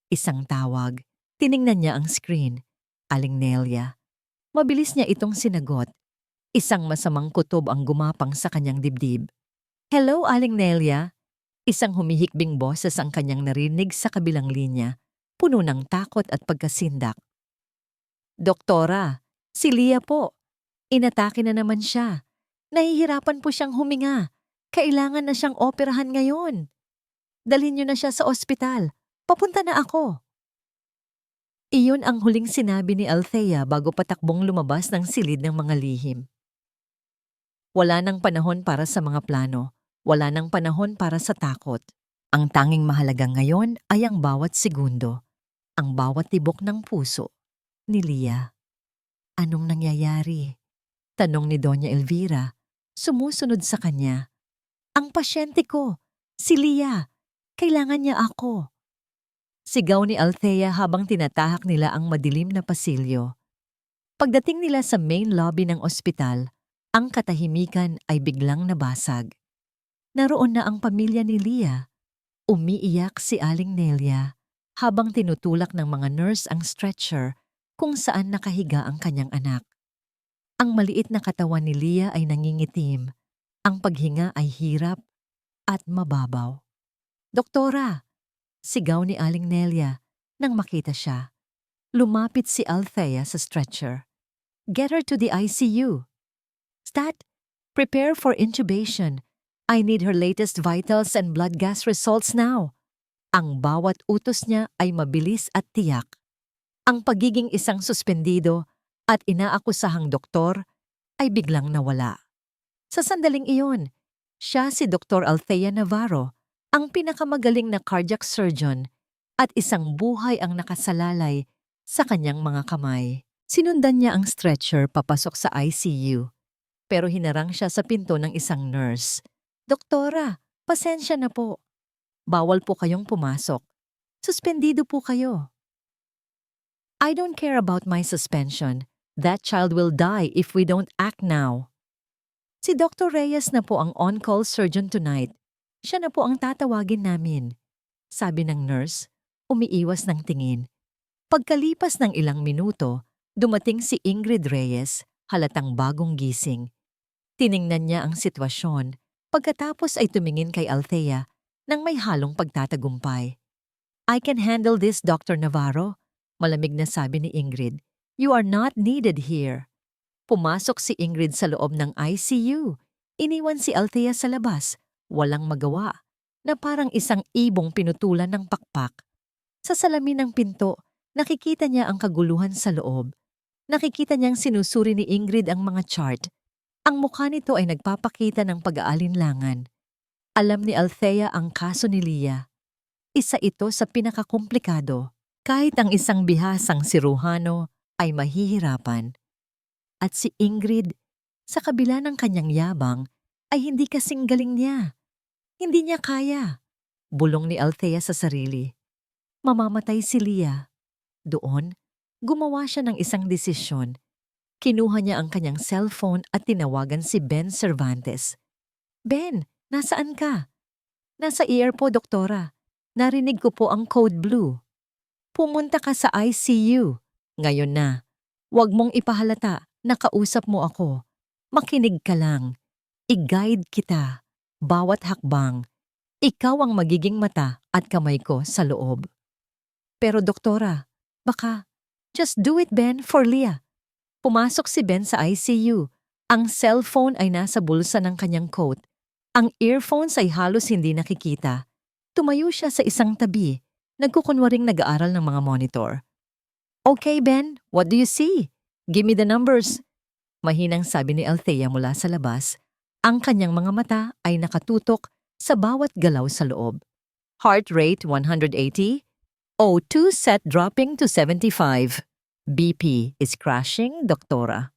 Isang tawag. Tiningnan niya ang screen. Aling Nelia. Mabilis niya itong sinagot. Isang masamang kutob ang gumapang sa kanyang dibdib. "Hello, Aling Nelia." Isang humihikbing boses ang kanyang narinig sa kabilang linya, puno ng takot at pagkasindak. "Doktora, si Lia po. Inatake na naman siya. Nahihirapan po siyang huminga. Kailangan na siyang operahan ngayon. Dalhin niyo na siya sa ospital. Papunta na ako." Iyon ang huling sinabi ni Althea bago patakbong lumabas ng silid ng mga lihim. Wala nang panahon para sa mga plano. Wala nang panahon para sa takot. Ang tanging mahalaga ngayon ay ang bawat segundo, ang bawat tibok ng puso ni Lia. "Anong nangyayari?" tanong ni Doña Elvira, sumusunod sa kanya. "Ang pasyente ko, si Lia. Kailangan niya ako." Sigaw ni Althea habang tinatahak nila ang madilim na pasilyo. Pagdating nila sa main lobby ng ospital, ang katahimikan ay biglang nabasag. Naroon na ang pamilya ni Lia. Umiiyak si Aling Nelia habang tinutulak ng mga nurse ang stretcher kung saan nakahiga ang kanyang anak. Ang maliit na katawan ni Lia ay nangingitim. Ang paghinga ay hirap at mababaw. "Doktora!" sigaw ni Aling Nelia nang makita siya. Lumapit si Althea sa stretcher. "Get her to the ICU. Stat, prepare for intubation. I need her latest vitals and blood gas results now." Ang bawat utos niya ay mabilis at tiyak. Ang pagiging isang suspendido at inaakusahang doktor ay biglang nawala. Sa sandaling iyon, siya si Dr. Althea Navarro, ang pinakamagaling na cardiac surgeon, at isang buhay ang nakasalalay sa kanyang mga kamay. Sinundan niya ang stretcher papasok sa ICU, pero hinarang siya sa pinto ng isang nurse. "Doktora, pasensya na po. Bawal po kayong pumasok. Suspendido po kayo." "I don't care about my suspension. That child will die if we don't act now." "Si Dr. Reyes na po ang on-call surgeon tonight. Siya na po ang tatawagin namin," sabi ng nurse, umiiwas ng tingin. Pagkalipas ng ilang minuto, dumating si Ingrid Reyes, halatang bagong gising. Tiningnan niya ang sitwasyon, pagkatapos ay tumingin kay Althea nang may halong pagtatagumpay. "I can handle this, Dr. Navarro," malamig na sabi ni Ingrid. "You are not needed here." Pumasok si Ingrid sa loob ng ICU. Iniwan si Althea sa labas, walang magawa, na parang isang ibong pinutulan ng pakpak. Sa salamin ng pinto, nakikita niya ang kaguluhan sa loob. Nakikita niyang sinusuri ni Ingrid ang mga chart. Ang mukha nito ay nagpapakita ng pag-aalinlangan. Alam ni Althea ang kaso ni Lia. Isa ito sa pinakakomplikado. Kahit ang isang bihasang siruhano ay mahihirapan. At si Ingrid, sa kabila ng kanyang yabang, ay hindi kasing galing niya. Hindi niya kaya. Bulong ni Althea sa sarili. Mamamatay si Lia. Doon, gumawa siya ng isang desisyon. Kinuha niya ang kanyang cellphone at tinawagan si Ben Cervantes. "Ben, nasaan ka?" "Nasa ER po, doktora. Narinig ko po ang code blue." "Pumunta ka sa ICU. Ngayon na. Huwag mong ipahalata. Nakausap mo ako. Makinig ka lang. I-guide kita. Bawat hakbang. Ikaw ang magiging mata at kamay ko sa loob." "Pero doktora, baka..." "Just do it, Ben, for Lia." Pumasok si Ben sa ICU. Ang cellphone ay nasa bulsa ng kanyang coat. Ang earphones ay halos hindi nakikita. Tumayo siya sa isang tabi. Nagkukunwaring nag-aaral ng mga monitor. "Okay, Ben, what do you see? Give me the numbers." Mahinang sabi ni Althea mula sa labas. Ang kanyang mga mata ay nakatutok sa bawat galaw sa loob. "Heart rate 180. O2 set dropping to 75. BP is crashing, doktora."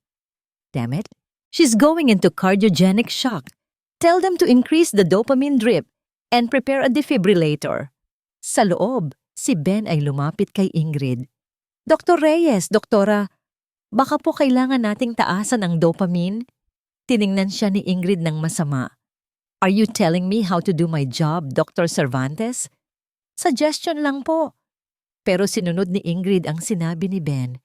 "Damn it. She's going into cardiogenic shock. Tell them to increase the dopamine drip and prepare a defibrillator." Sa loob, si Ben ay lumapit kay Ingrid. "Dr. Reyes, doktora, baka po kailangan nating taasan ang dopamine." Tiningnan siya ni Ingrid ng masama. "Are you telling me how to do my job, Dr. Cervantes?" "Suggestion lang po." Pero sinunod ni Ingrid ang sinabi ni Ben.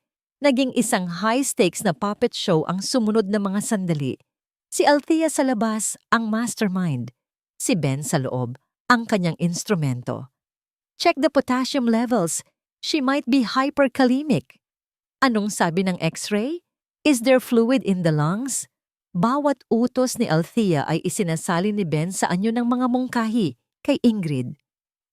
Naging isang high-stakes na puppet show ang sumunod na mga sandali. Si Althea sa labas, ang mastermind. Si Ben sa loob, ang kanyang instrumento. Check the potassium levels. She might be hyperkalemic. Anong sabi ng X-ray? Is there fluid in the lungs? Bawat utos ni Althea ay isinasali ni Ben sa anyo ng mga mungkahi kay Ingrid.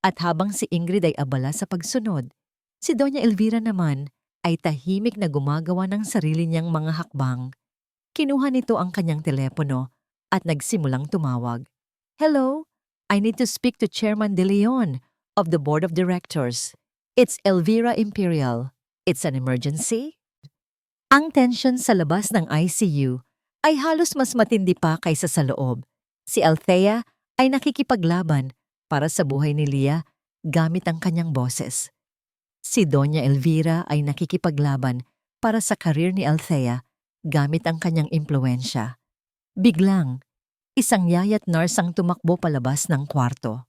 At habang si Ingrid ay abala sa pagsunod, si Doña Elvira naman ay tahimik na gumagawa ng sarili niyang mga hakbang. Kinuha nito ang kanyang telepono at nagsimulang tumawag. Hello, I need to speak to Chairman De Leon of the Board of Directors. It's Elvira Imperial. It's an emergency? Ang tensyon sa labas ng ICU ay halos mas matindi pa kaysa sa loob. Si Althea ay nakikipaglaban para sa buhay ni Leah gamit ang kanyang boses. Si Doña Elvira ay nakikipaglaban para sa karir ni Althea gamit ang kanyang impluensya. Biglang, isang yayat nurse ang tumakbo palabas ng kwarto.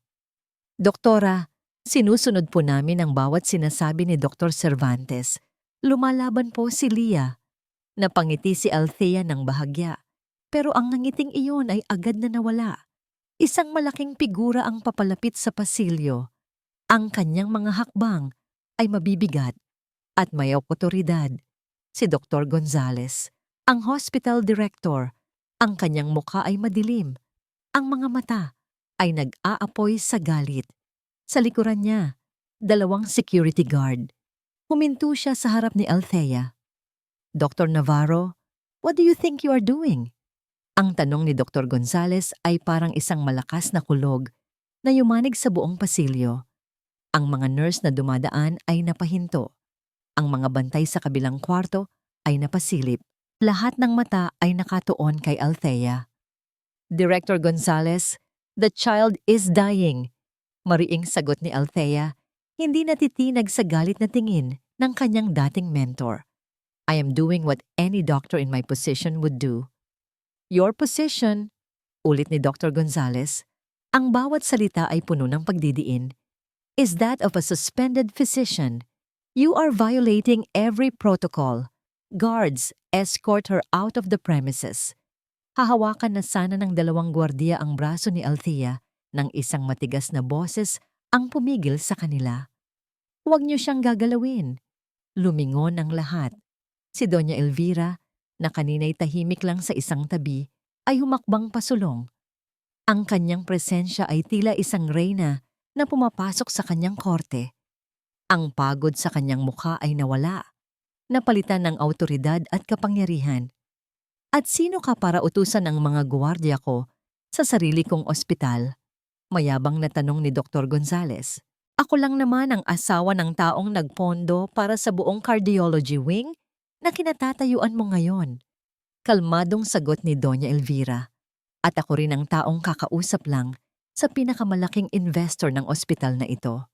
Doktora, sinusunod po namin ang bawat sinasabi ni Dr. Cervantes. Lumalaban po si Leah. Napangiti si Althea ng bahagya, pero ang nangiting iyon ay agad na nawala. Isang malaking figura ang papalapit sa pasilyo. Ang kanyang mga hakbang ay mabibigat at may otoridad. Si Dr. Gonzales, ang hospital director. Ang kanyang mukha ay madilim. Ang mga mata ay nag-aapoy sa galit. Sa likuran niya, 2 security guard. Huminto siya sa harap ni Althea. Dr. Navarro, what do you think you are doing? Ang tanong ni Dr. Gonzales ay parang isang malakas na kulog na yumanig sa buong pasilyo. Ang mga nurse na dumadaan ay napahinto. Ang mga bantay sa kabilang kwarto ay napasilip. Lahat ng mata ay nakatuon kay Althea. Director Gonzales, the child is dying. Mariing sagot ni Althea, hindi natitinag sa galit na tingin ng kanyang dating mentor. I am doing what any doctor in my position would do. Your position, ulit ni Dr. Gonzales, ang bawat salita ay puno ng pagdidiin, is that of a suspended physician. You are violating every protocol. Guards, escort her out of the premises. Hahawakan na sana ng 2 gwardiya ang braso ni Althea nang isang matigas na boses ang pumigil sa kanila. Huwag niyo siyang gagalawin. Lumingon ang lahat. Si Doña Elvira, na kanina'y tahimik lang sa isang tabi, ay humakbang pasulong. Ang kanyang presensya ay tila isang reyna na pumapasok sa kanyang korte. Ang pagod sa kanyang mukha ay nawala, napalitan ng awtoridad at kapangyarihan. At sino ka para utusan ang mga guwardiya ko sa sarili kong ospital? Mayabang na tanong ni Dr. Gonzales. Ako lang naman ang asawa ng taong nagpondo para sa buong cardiology wing na kinatatayuan mo ngayon. Kalmadong sagot ni Doña Elvira. At ako rin ang taong kakausap lang sa pinakamalaking investor ng ospital na ito.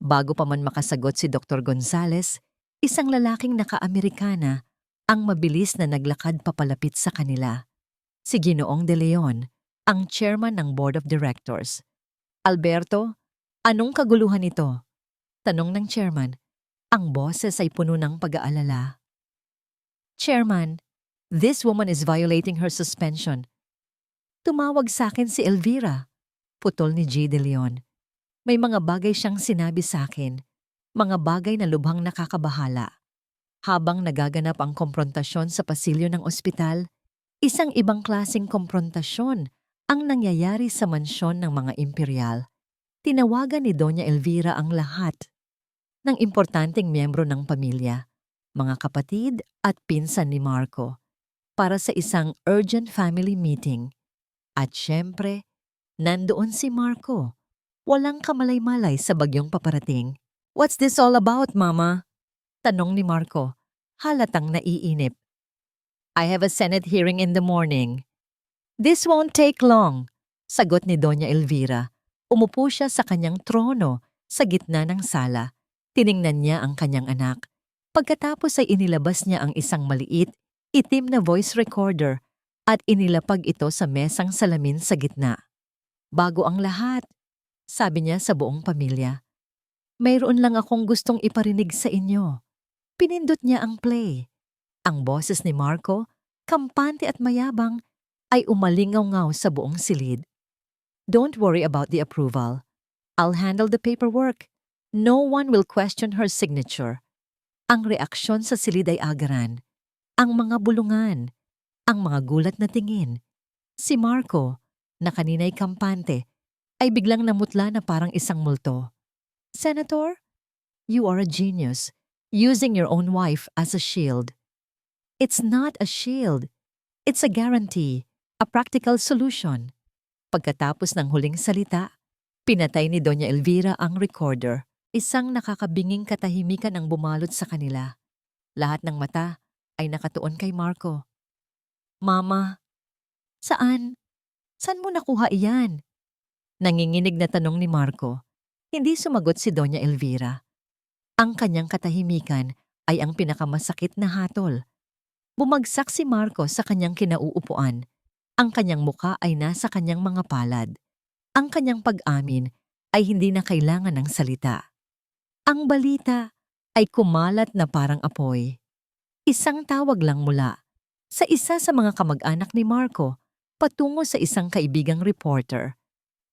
Bago pa man makasagot si Dr. Gonzales, isang lalaking naka-Amerikana ang mabilis na naglakad papalapit sa kanila. Si Ginoong De Leon, ang chairman ng board of directors. Alberto, anong kaguluhan ito? Tanong ng chairman. Ang boses ay puno ng pag-aalala. Chairman, this woman is violating her suspension. Tumawag sa akin si Elvira. Putol ni G. De Leon. May mga bagay siyang sinabi sa akin. Mga bagay na lubhang nakakabahala. Habang nagaganap ang komprontasyon sa pasilyo ng ospital, isang ibang klaseng komprontasyon ang nangyayari sa mansyon ng mga imperial. Tinawagan ni Doña Elvira ang lahat ng importanteng miyembro ng pamilya, mga kapatid at pinsan ni Marco, para sa isang urgent family meeting. At syempre, nandoon si Marco. Walang kamalay-malay sa bagyong paparating. What's this all about, Mama? Tanong ni Marco, halatang naiinip. I have a Senate hearing in the morning. This won't take long, sagot ni Doña Elvira. Umupo siya sa kanyang trono sa gitna ng sala. Tiningnan niya ang kanyang anak. Pagkatapos ay inilabas niya ang isang maliit, itim na voice recorder at inilapag ito sa mesang salamin sa gitna. Bago ang lahat, sabi niya sa buong pamilya, mayroon lang akong gustong iparinig sa inyo. Pinindot niya ang play. Ang boses ni Marco, kampante at mayabang, ay umalingaw-ngaw sa buong silid. Don't worry about the approval. I'll handle the paperwork. No one will question her signature. Ang reaksyon sa silid ay agaran. Ang mga bulungan. Ang mga gulat na tingin. Si Marco, na kanina'y kampante, ay biglang namutla na parang isang multo. Senator, you are a genius, using your own wife as a shield. It's not a shield. It's a guarantee, a practical solution. Pagkatapos ng huling salita, pinatay ni Doña Elvira ang recorder. Isang nakakabinging katahimikan ang bumalot sa kanila. Lahat ng mata ay nakatuon kay Marco. Mama, saan? Saan mo nakuha iyan? Nanginginig na tanong ni Marco. Hindi sumagot si Doña Elvira. Ang kanyang katahimikan ay ang pinakamasakit na hatol. Bumagsak si Marco sa kanyang kinauupuan. Ang kanyang muka ay nasa kanyang mga palad. Ang kanyang pag-amin ay hindi na kailangan ng salita. Ang balita ay kumalat na parang apoy. Isang tawag lang mula sa isa sa mga kamag-anak ni Marco patungo sa isang kaibigang reporter.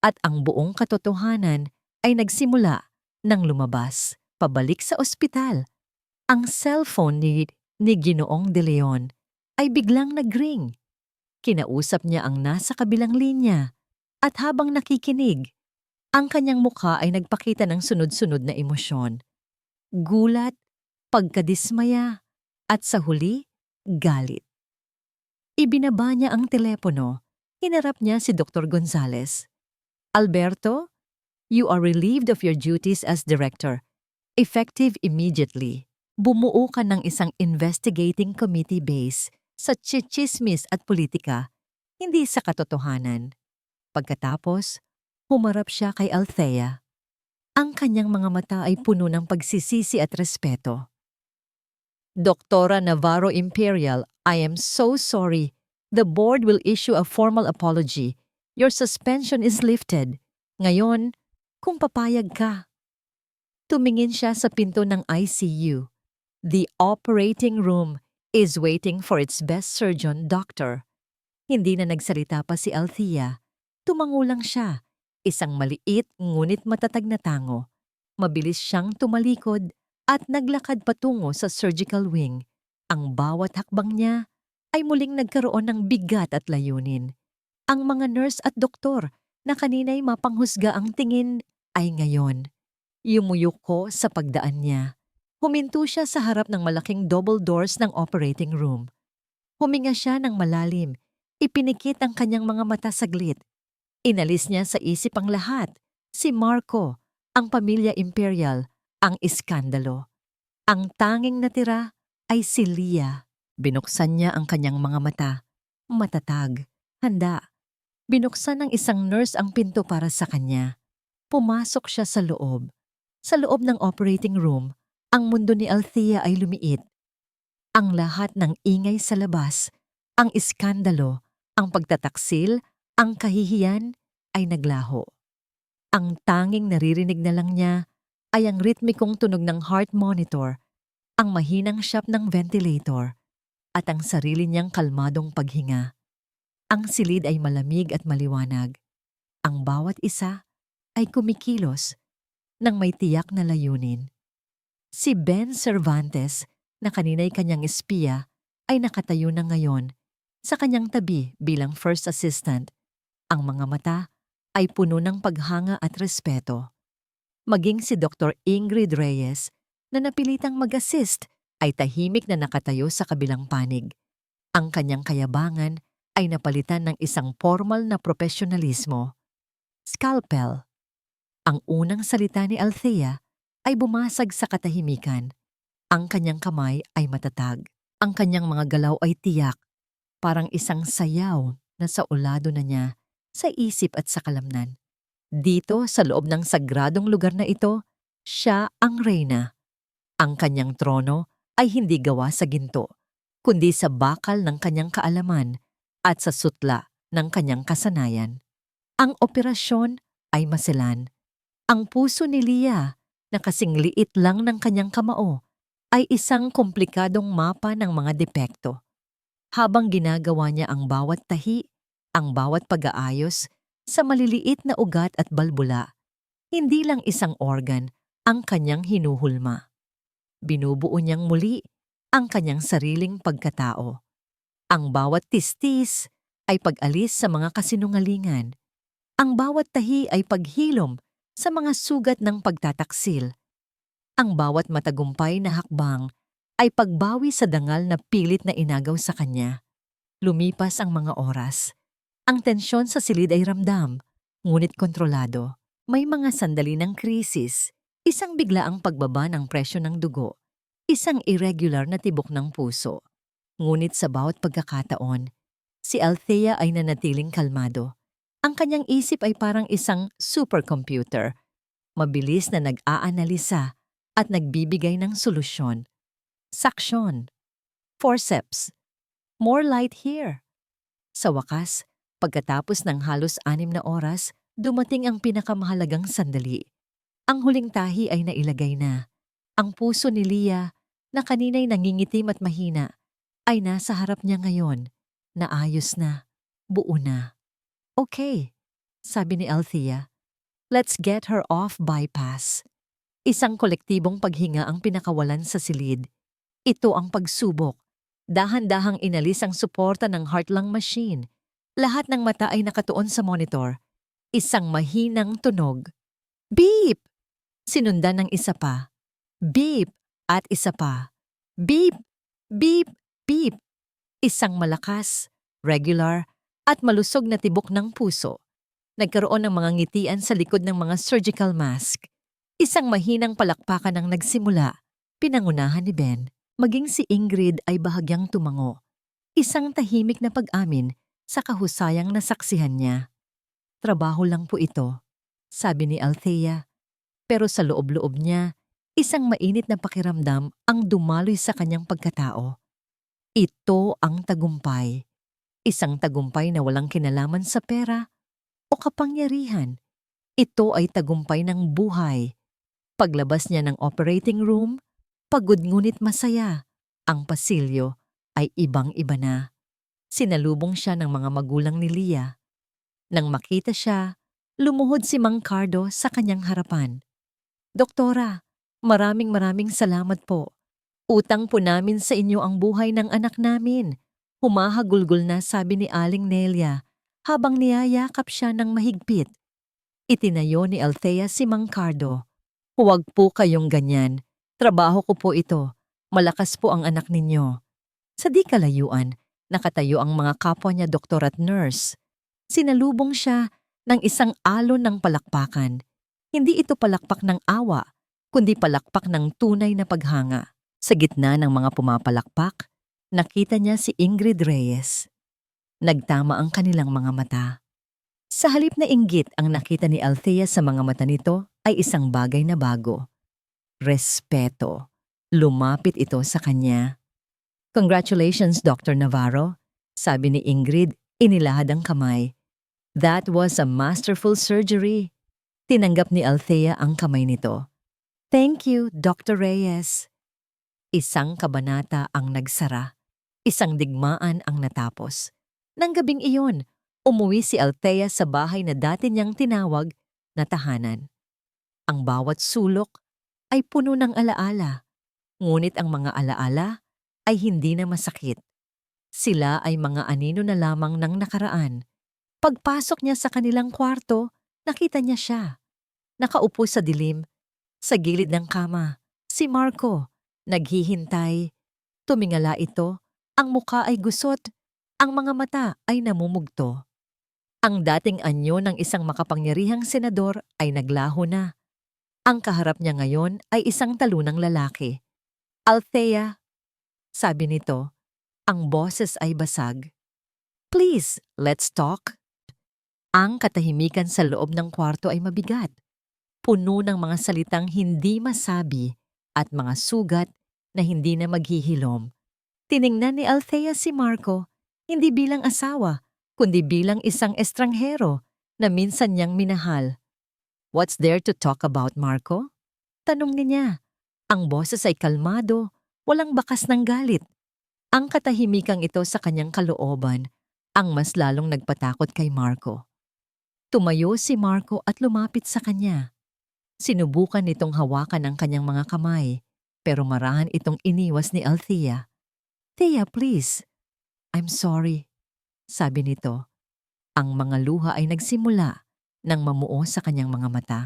At ang buong katotohanan ay nagsimula nang lumabas, pabalik sa ospital. Ang cellphone ni Ginoong De Leon ay biglang nag-ring. Kinausap niya ang nasa kabilang linya at habang nakikinig, ang kanyang mukha ay nagpakita ng sunod-sunod na emosyon. Gulat, pagkadismaya, at sa huli, galit. Ibinaba niya ang telepono. Hinarap niya si Dr. Gonzales. Alberto, you are relieved of your duties as director. Effective immediately. Bumuo ka ng isang investigating committee base sa tsitsismis at politika, hindi sa katotohanan. Pagkatapos, humarap siya kay Althea. Ang kanyang mga mata ay puno ng pagsisisi at respeto. Doktora Navarro Imperial, I am so sorry. The board will issue a formal apology. Your suspension is lifted. Ngayon, kung papayag ka. Tumingin siya sa pinto ng ICU. The operating room is waiting for its best surgeon, doctor. Hindi na nagsalita pa si Althea. Tumango lang siya. Isang maliit ngunit matatag na tango. Mabilis siyang tumalikod at naglakad patungo sa surgical wing. Ang bawat hakbang niya ay muling nagkaroon ng bigat at layunin. Ang mga nurse at doktor na kanina'y mapanghusga ang tingin ay ngayon. Yumuyuko sa pagdaan niya. Huminto siya sa harap ng malaking double doors ng operating room. Huminga siya ng malalim. Ipinikit ang kanyang mga mata saglit. Inalis niya sa isip ang lahat. Si Marco, ang pamilya Imperial, ang iskandalo. Ang tanging natira ay si Leah. Binuksan niya ang kanyang mga mata. Matatag. Handa. Binuksan ng isang nurse ang pinto para sa kanya. Pumasok siya sa loob. Sa loob ng operating room, ang mundo ni Althea ay lumiit. Ang lahat ng ingay sa labas, ang iskandalo, ang pagtataksil, ang kahihiyan ay naglaho. Ang tanging naririnig na lang niya ay ang ritmikong tunog ng heart monitor, ang mahinang shop ng ventilator, at ang sarili niyang kalmadong paghinga. Ang silid ay malamig at maliwanag. Ang bawat isa ay kumikilos nang may tiyak na layunin. Si Ben Cervantes, na kanina'y kanyang espiya, ay nakatayo na ngayon sa kanyang tabi bilang first assistant. Ang mga mata ay puno ng paghanga at respeto. Maging si Dr. Ingrid Reyes, na napilitang mag-assist, ay tahimik na nakatayo sa kabilang panig. Ang kanyang kayabangan ay napalitan ng isang formal na profesionalismo. Scalpel. Ang unang salita ni Althea ay bumasag sa katahimikan. Ang kanyang kamay ay matatag. Ang kanyang mga galaw ay tiyak, parang isang sayaw na sa ulado na niya sa isip at sa kalamnan. Dito sa loob ng sagradong lugar na ito, siya ang reyna. Ang kanyang trono ay hindi gawa sa ginto, kundi sa bakal ng kanyang kaalaman at sa sutla ng kanyang kasanayan. Ang operasyon ay masilan. Ang puso ni Leah, na kasing liit lang ng kanyang kamao, ay isang komplikadong mapa ng mga depekto. Habang ginagawa niya ang bawat tahi, ang bawat pag-aayos sa maliliit na ugat at balbula, hindi lang isang organ ang kanyang hinuhulma. Binubuo niyang muli ang kanyang sariling pagkatao. Ang bawat tistis ay pag-alis sa mga kasinungalingan. Ang bawat tahi ay paghilom sa mga sugat ng pagtataksil. Ang bawat matagumpay na hakbang ay pagbawi sa dangal na pilit na inagaw sa kanya. Lumipas ang mga oras. Ang tensyon sa silid ay ramdam, ngunit kontrolado. May mga sandali ng krisis, isang biglaang pagbaba ng presyo ng dugo, isang irregular na tibok ng puso. Ngunit sa bawat pagkakataon, si Althea ay nanatiling kalmado. Ang kanyang isip ay parang isang supercomputer, mabilis na nag-aanalisa at nagbibigay ng solusyon. Suction, forceps, more light here. Sa wakas, pagkatapos ng halos 6 na oras, dumating ang pinakamahalagang sandali. Ang huling tahi ay nailagay na. Ang puso ni Leah, na kanina'y nangingitim at mahina, ay nasa harap niya ngayon. Naayos na, buo na. Okay, sabi ni Althea. Let's get her off bypass. Isang kolektibong paghinga ang pinakawalan sa silid. Ito ang pagsubok. Dahan-dahang inalis ang suporta ng heart-lung machine. Lahat ng mata ay nakatuon sa monitor. Isang mahinang tunog. Beep! Sinundan ng isa pa. Beep! At isa pa. Beep! Beep! Beep! Isang malakas, regular, at malusog na tibok ng puso. Nagkaroon ng mga ngitian sa likod ng mga surgical mask. Isang mahinang palakpakan ang nagsimula, pinangunahan ni Ben. Maging si Ingrid ay bahagyang tumango. Isang tahimik na pag-amin sa kahusayang nasaksihan niya. Trabaho lang po ito, sabi ni Althea. Pero sa loob-loob niya, isang mainit na pakiramdam ang dumaloy sa kanyang pagkatao. Ito ang tagumpay. Isang tagumpay na walang kinalaman sa pera o kapangyarihan. Ito ay tagumpay ng buhay. Paglabas niya ng operating room, pagod ngunit masaya. Ang pasilyo ay ibang-iba na. Sinalubong siya ng mga magulang ni Leah. Nang makita siya, lumuhod si Mang Cardo sa kanyang harapan. Doktora, maraming salamat po. Utang po namin sa inyo ang buhay ng anak namin. Humahagulgol na sabi ni Aling Nelia habang niyayakap siya ng mahigpit. Itinayo ni Althea si Mang Cardo. Huwag po kayong ganyan. Trabaho ko po ito. Malakas po ang anak ninyo. Sa di kalayuan, nakatayo ang mga kapwa niya doktor at nurse. Sinalubong siya ng isang alon ng palakpakan. Hindi ito palakpak ng awa, kundi palakpak ng tunay na paghanga. Sa gitna ng mga pumapalakpak, nakita niya si Ingrid Reyes. Nagtama ang kanilang mga mata. Sa halip na inggit ang nakita ni Althea sa mga mata nito ay isang bagay na bago. Respeto. Lumapit ito sa kanya. Congratulations, Dr. Navarro, sabi ni Ingrid, inilahad ang kamay. That was a masterful surgery. Tinanggap ni Althea ang kamay nito. Thank you, Dr. Reyes. Isang kabanata ang nagsara. Isang digmaan ang natapos. Nang gabing iyon, umuwi si Althea sa bahay na dati niyang tinawag na tahanan. Ang bawat sulok ay puno ng alaala. Ngunit ang mga alaala ay hindi na masakit. Sila ay mga anino na lamang ng nakaraan. Pagpasok niya sa kanilang kwarto, nakita niya siya. Nakaupo sa dilim, sa gilid ng kama, si Marco, naghihintay. Tumingala ito, ang muka ay gusot, ang mga mata ay namumugto. Ang dating anyo ng isang makapangyarihang senador ay naglaho na. Ang kaharap niya ngayon ay isang talunang lalaki. Althea, sabi nito, ang boses ay basag. Please, let's talk. Ang katahimikan sa loob ng kwarto ay mabigat. Puno ng mga salitang hindi masabi at mga sugat na hindi na maghihilom. Tiningnan ni Althea si Marco, hindi bilang asawa, kundi bilang isang estranghero na minsan niyang minahal. What's there to talk about, Marco? Tanong niya. Ang boses ay kalmado, walang bakas ng galit. Ang katahimikang ito sa kanyang kalooban ang mas lalong nagpatakot kay Marco. Tumayo si Marco at lumapit sa kanya. Sinubukan nitong hawakan ang kanyang mga kamay, pero marahan itong iniwas ni Althea. "Thea, please." "I'm sorry," sabi nito. Ang mga luha ay nagsimula nang mamuo sa kanyang mga mata.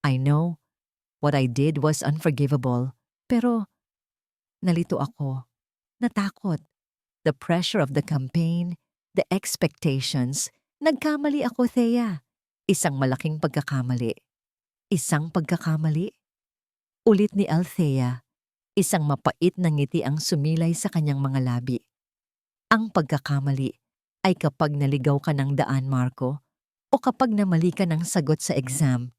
"I know, what I did was unforgivable, pero nalito ako, natakot. The pressure of the campaign, the expectations. Nagkamali ako, Thea. Isang malaking pagkakamali." "Isang pagkakamali?" Ulit ni Althea. Isang mapait na ngiti ang sumilay sa kanyang mga labi. "Ang pagkakamali ay kapag naligaw ka ng daan, Marco, o kapag namali ka ng sagot sa exam.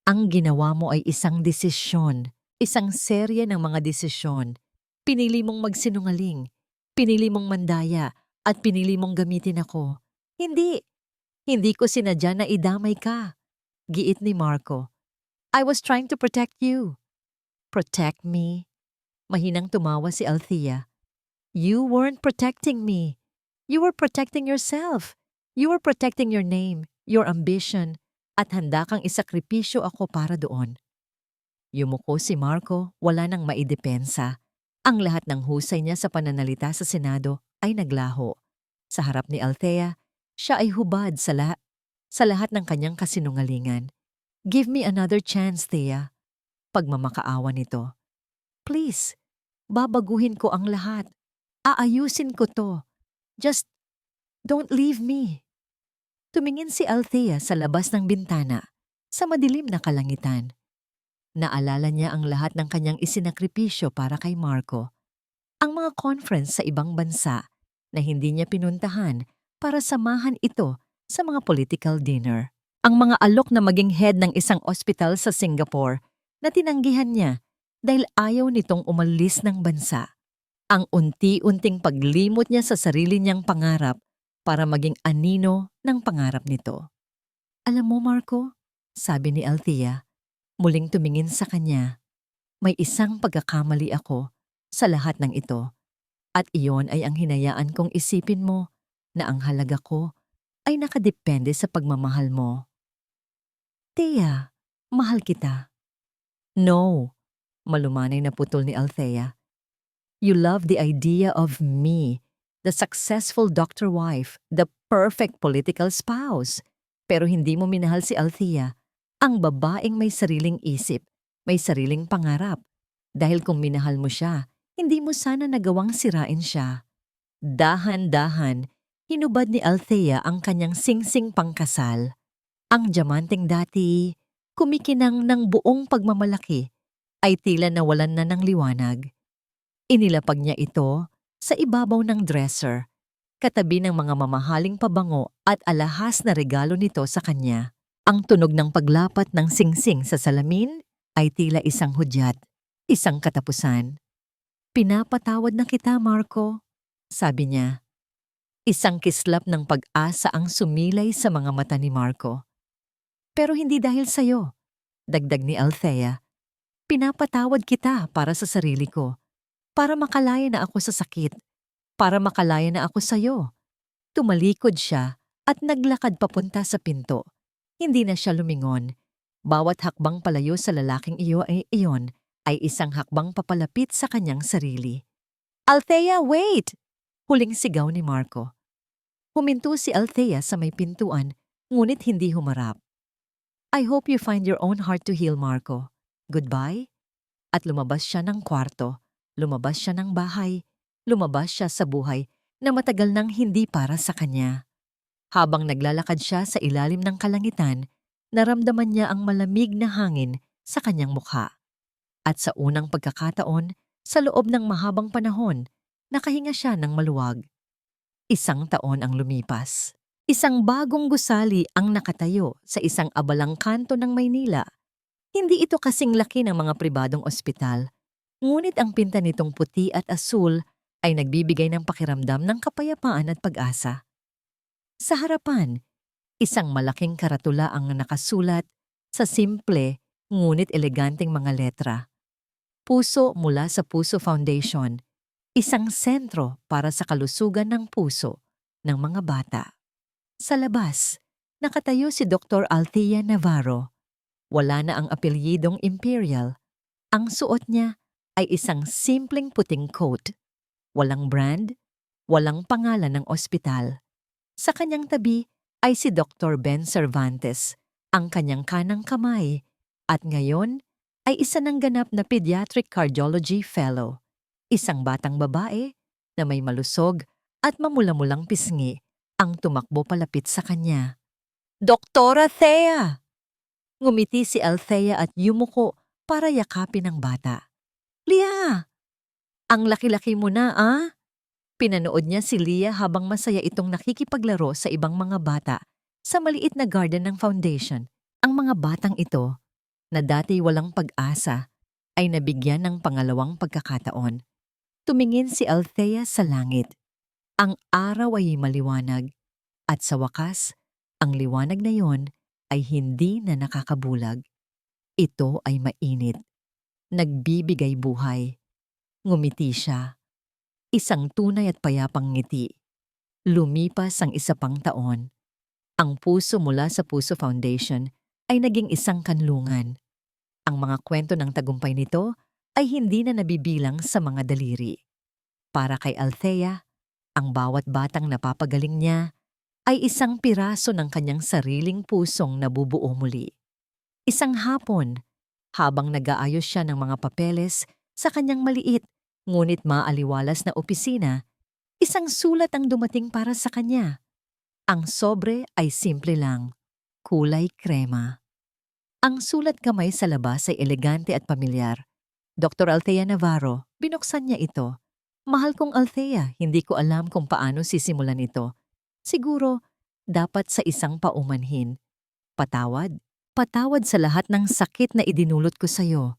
Ang ginawa mo ay isang desisyon, isang serye ng mga desisyon. Pinili mong magsinungaling, pinili mong mandaya, at pinili mong gamitin ako. Hindi ko sinadya na idamay ka." Giit ni Marco. "I was trying to protect you." "Protect me?" Mahinang tumawa si Althea. "You weren't protecting me. You were protecting yourself. You were protecting your name, your ambition, at handa kang isakripisyo ako para doon." Yumuko si Marco, wala nang maidepensa. Ang lahat ng husay niya sa pananalita sa Senado ay naglaho. Sa harap ni Althea, siya ay hubad sa lahat ng kanyang kasinungalingan. "Give me another chance, Thea." Pagmamakaawa nito. "Please, babaguhin ko ang lahat. Aayusin ko to. Just don't leave me." Tumingin si Althea sa labas ng bintana, sa madilim na kalangitan. Naalala niya ang lahat ng kanyang isinakripisyo para kay Marco. Ang mga conference sa ibang bansa na hindi niya pinuntahan para samahan ito sa mga political dinner. Ang mga alok na maging head ng isang ospital sa Singapore na tinanggihan niya dahil ayaw nitong umalis ng bansa. Ang unti-unting paglimot niya sa sarili niyang pangarap para maging anino ng pangarap nito. "Alam mo, Marco," sabi ni Althea, muling tumingin sa kanya, "may isang pagkakamali ako sa lahat ng ito, at iyon ay ang hinayaan kong isipin mo na ang halaga ko ay nakadepende sa pagmamahal mo." "Thea, mahal kita." "No," malumanay na putol ni Althea. "You love the idea of me, the successful doctor wife, the perfect political spouse. Pero hindi mo minahal si Althea, ang babaeng may sariling isip, may sariling pangarap. Dahil kung minahal mo siya, hindi mo sana nagawang sirain siya." Dahan-dahan, hinubad ni Althea ang kanyang singsing pangkasal. Ang diamanteng dati, kumikinang ng buong pagmamalaki, ay tila nawalan na ng liwanag. Inilapag niya ito sa ibabaw ng dresser, katabi ng mga mamahaling pabango at alahas na regalo nito sa kanya. Ang tunog ng paglapat ng singsing sa salamin ay tila isang hudyat, isang katapusan. "Pinapatawad na kita, Marco," sabi niya. Isang kislap ng pag-asa ang sumilay sa mga mata ni Marco. "Pero hindi dahil sa'yo," dagdag ni Althea. "Pinapatawad kita para sa sarili ko, para makalaya na ako sa sakit, para makalaya na ako sa'yo." Tumalikod siya at naglakad papunta sa pinto. Hindi na siya lumingon. Bawat hakbang palayo sa lalaking iyon ay isang hakbang papalapit sa kanyang sarili. "Althea, wait!" Huling sigaw ni Marco. Huminto si Althea sa may pintuan, ngunit hindi humarap. "I hope you find your own heart to heal, Marco. Goodbye." At lumabas siya ng kwarto, lumabas siya ng bahay, lumabas siya sa buhay na matagal nang hindi para sa kanya. Habang naglalakad siya sa ilalim ng kalangitan, naramdaman niya ang malamig na hangin sa kanyang mukha. At sa unang pagkakataon, sa loob ng mahabang panahon, nakahinga siya ng maluwag. 1 taon ang lumipas. Isang bagong gusali ang nakatayo sa isang abalang kanto ng Maynila. Hindi ito kasing laki ng mga pribadong ospital, ngunit ang pinta nitong puti at asul ay nagbibigay ng pakiramdam ng kapayapaan at pag-asa. Sa harapan, isang malaking karatula ang nakasulat sa simple ngunit eleganteng mga letra. Puso mula sa Puso Foundation, isang sentro para sa kalusugan ng puso ng mga bata. Sa labas, nakatayo si Dr. Althea Navarro. Wala na ang apelyidong Imperial. Ang suot niya ay isang simpleng puting coat. Walang brand, walang pangalan ng ospital. Sa kanyang tabi ay si Dr. Ben Cervantes, ang kanyang kanang kamay, at ngayon ay isa ng ganap na Pediatric Cardiology Fellow. Isang batang babae na may malusog at mamula-mulang pisngi ang tumakbo palapit sa kanya. Doktora Thea! Ngumiti si Althea at yumuko para yakapin ang bata. Lia! Ang laki-laki mo na, ah? Pinanood niya si Lia habang masaya itong nakikipaglaro sa ibang mga bata sa maliit na garden ng foundation. Ang mga batang ito, na dati walang pag-asa, ay nabigyan ng pangalawang pagkakataon. Tumingin si Althea sa langit. Ang araw ay maliwanag at sa wakas, ang liwanag na yon ay hindi na nakakabulag. Ito ay mainit. Nagbibigay buhay. Ngumiti siya. Isang tunay at payapang ngiti. Lumipas ang isa pang taon. Ang puso mula sa Puso Foundation ay naging isang kanlungan. Ang mga kwento ng tagumpay nito ay hindi na nabibilang sa mga daliri. Para kay Althea, ang bawat batang napapagaling niya ay isang piraso ng kanyang sariling pusong nabubuo muli. Isang hapon, habang nag-aayos siya ng mga papeles sa kanyang maliit ngunit maaliwalas na opisina, isang sulat ang dumating para sa kanya. Ang sobre ay simple lang, kulay krema. Ang sulat kamay sa labas ay elegante at pamilyar. Dr. Althea Navarro, binuksan niya ito. Mahal kong Althea, hindi ko alam kung paano sisimulan ito. Siguro, dapat sa isang paumanhin. Patawad. Patawad sa lahat ng sakit na idinulot ko sa'yo.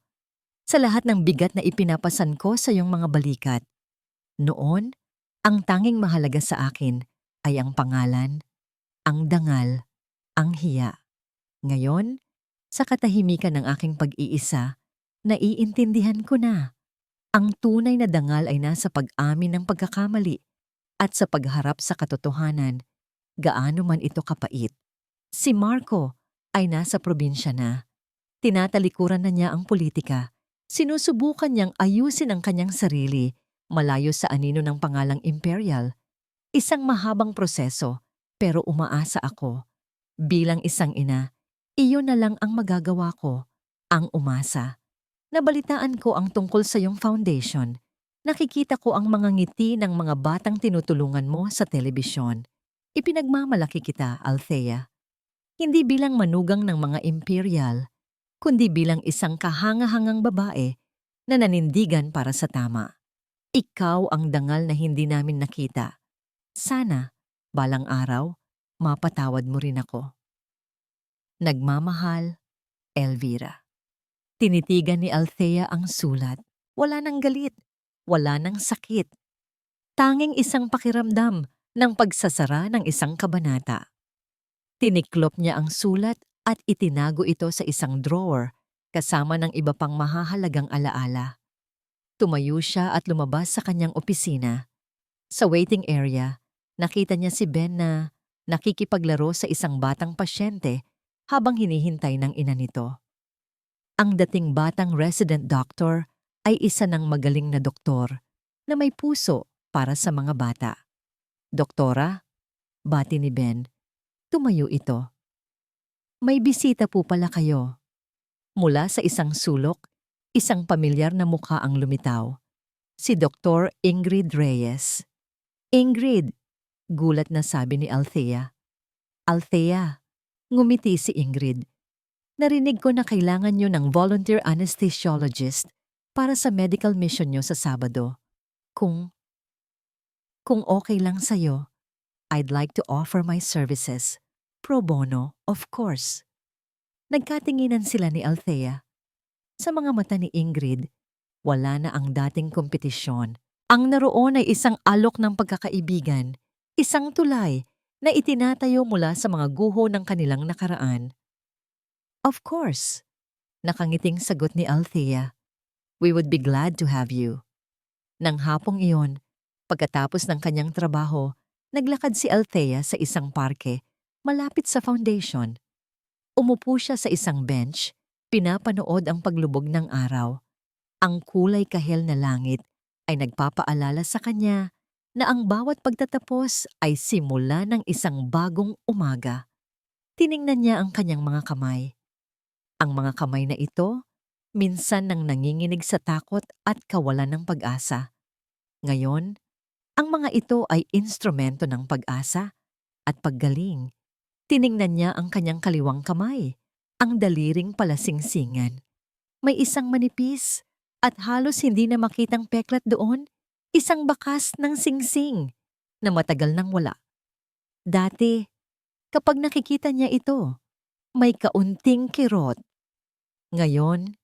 Sa lahat ng bigat na ipinapasan ko sa iyong mga balikat. Noon, ang tanging mahalaga sa akin ay ang pangalan, ang dangal, ang hiya. Ngayon, sa katahimikan ng aking pag-iisa, naiintindihan ko na. Ang tunay na dangal ay nasa pag-amin ng pagkakamali at sa pagharap sa katotohanan, gaano man ito kapait. Si Marco ay nasa probinsya na. Tinatalikuran na niya ang politika. Sinusubukan niyang ayusin ang kanyang sarili, malayo sa anino ng pangalang Imperial. Isang mahabang proseso, pero umaasa ako. Bilang isang ina, iyon na lang ang magagawa ko, ang umasa. Nabalitaan ko ang tungkol sa iyong foundation. Nakikita ko ang mga ngiti ng mga batang tinutulungan mo sa telebisyon. Ipinagmamalaki kita, Althea. Hindi bilang manugang ng mga Imperial, kundi bilang isang kahangahangang babae na nanindigan para sa tama. Ikaw ang dangal na hindi namin nakita. Sana, balang araw, mapatawad mo rin ako. Nagmamahal, Elvira. Tinitigan ni Althea ang sulat. Wala nang galit, wala nang sakit. Tanging isang pakiramdam ng pagsasara ng isang kabanata. Tiniklop niya ang sulat at itinago ito sa isang drawer kasama ng iba pang mahahalagang alaala. Tumayo siya at lumabas sa kanyang opisina. Sa waiting area, nakita niya si Ben na nakikipaglaro sa isang batang pasyente habang hinihintay ng ina nito. Ang dating batang resident doctor ay isa ng magaling na doktor na may puso para sa mga bata. Doktora, bati ni Ben. Tumayo ito. May bisita po pala kayo. Mula sa isang sulok, isang pamilyar na mukha ang lumitaw. Si Dr. Ingrid Reyes. Ingrid, gulat na sabi ni Althea. Althea, ngumiti si Ingrid. Narinig ko na kailangan nyo ng volunteer anesthesiologist para sa medical mission nyo sa Sabado. Kung okay lang sa'yo, I'd like to offer my services. Pro bono, of course. Nagkatinginan sila ni Althea. Sa mga mata ni Ingrid, wala na ang dating kompetisyon. Ang naroon ay isang alok ng pagkakaibigan, isang tulay na itinatayo mula sa mga guho ng kanilang nakaraan. Of course, nakangiting sagot ni Althea. We would be glad to have you. Nang hapong iyon, pagkatapos ng kanyang trabaho, naglakad si Althea sa isang parke malapit sa foundation. Umupo siya sa isang bench, pinapanood ang paglubog ng araw. Ang kulay kahel na langit ay nagpapaalala sa kanya na ang bawat pagtatapos ay simula ng isang bagong umaga. Tiningnan niya ang kanyang mga kamay. Ang mga kamay na ito, minsan nang nanginginig sa takot at kawalan ng pag-asa. Ngayon, ang mga ito ay instrumento ng pag-asa at paggaling. Tiningnan niya ang kanyang kaliwang kamay, ang daliring palasingsingan. May isang manipis at halos hindi na makitang peklat doon, isang bakas ng singsing na matagal nang wala. Dati, kapag nakikita niya ito, may kaunting kirot. Ngayon,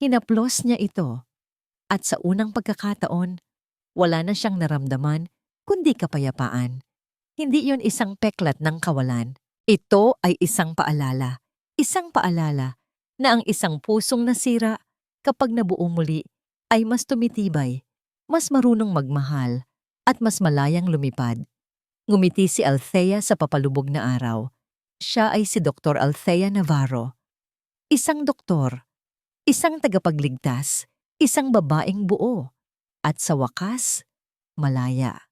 hinaplos niya ito at sa unang pagkakataon, wala na siyang naramdaman kundi kapayapaan. Hindi yon isang peklat ng kawalan. Ito ay isang paalala. Isang paalala na ang isang pusong nasira kapag nabuo muli ay mas tumitibay, mas marunong magmahal, at mas malayang lumipad. Ngumiti si Althea sa papalubog na araw. Siya ay si Dr. Althea Navarro. Isang doktor, isang tagapagligtas, isang babaeng buo, at sa wakas, malaya.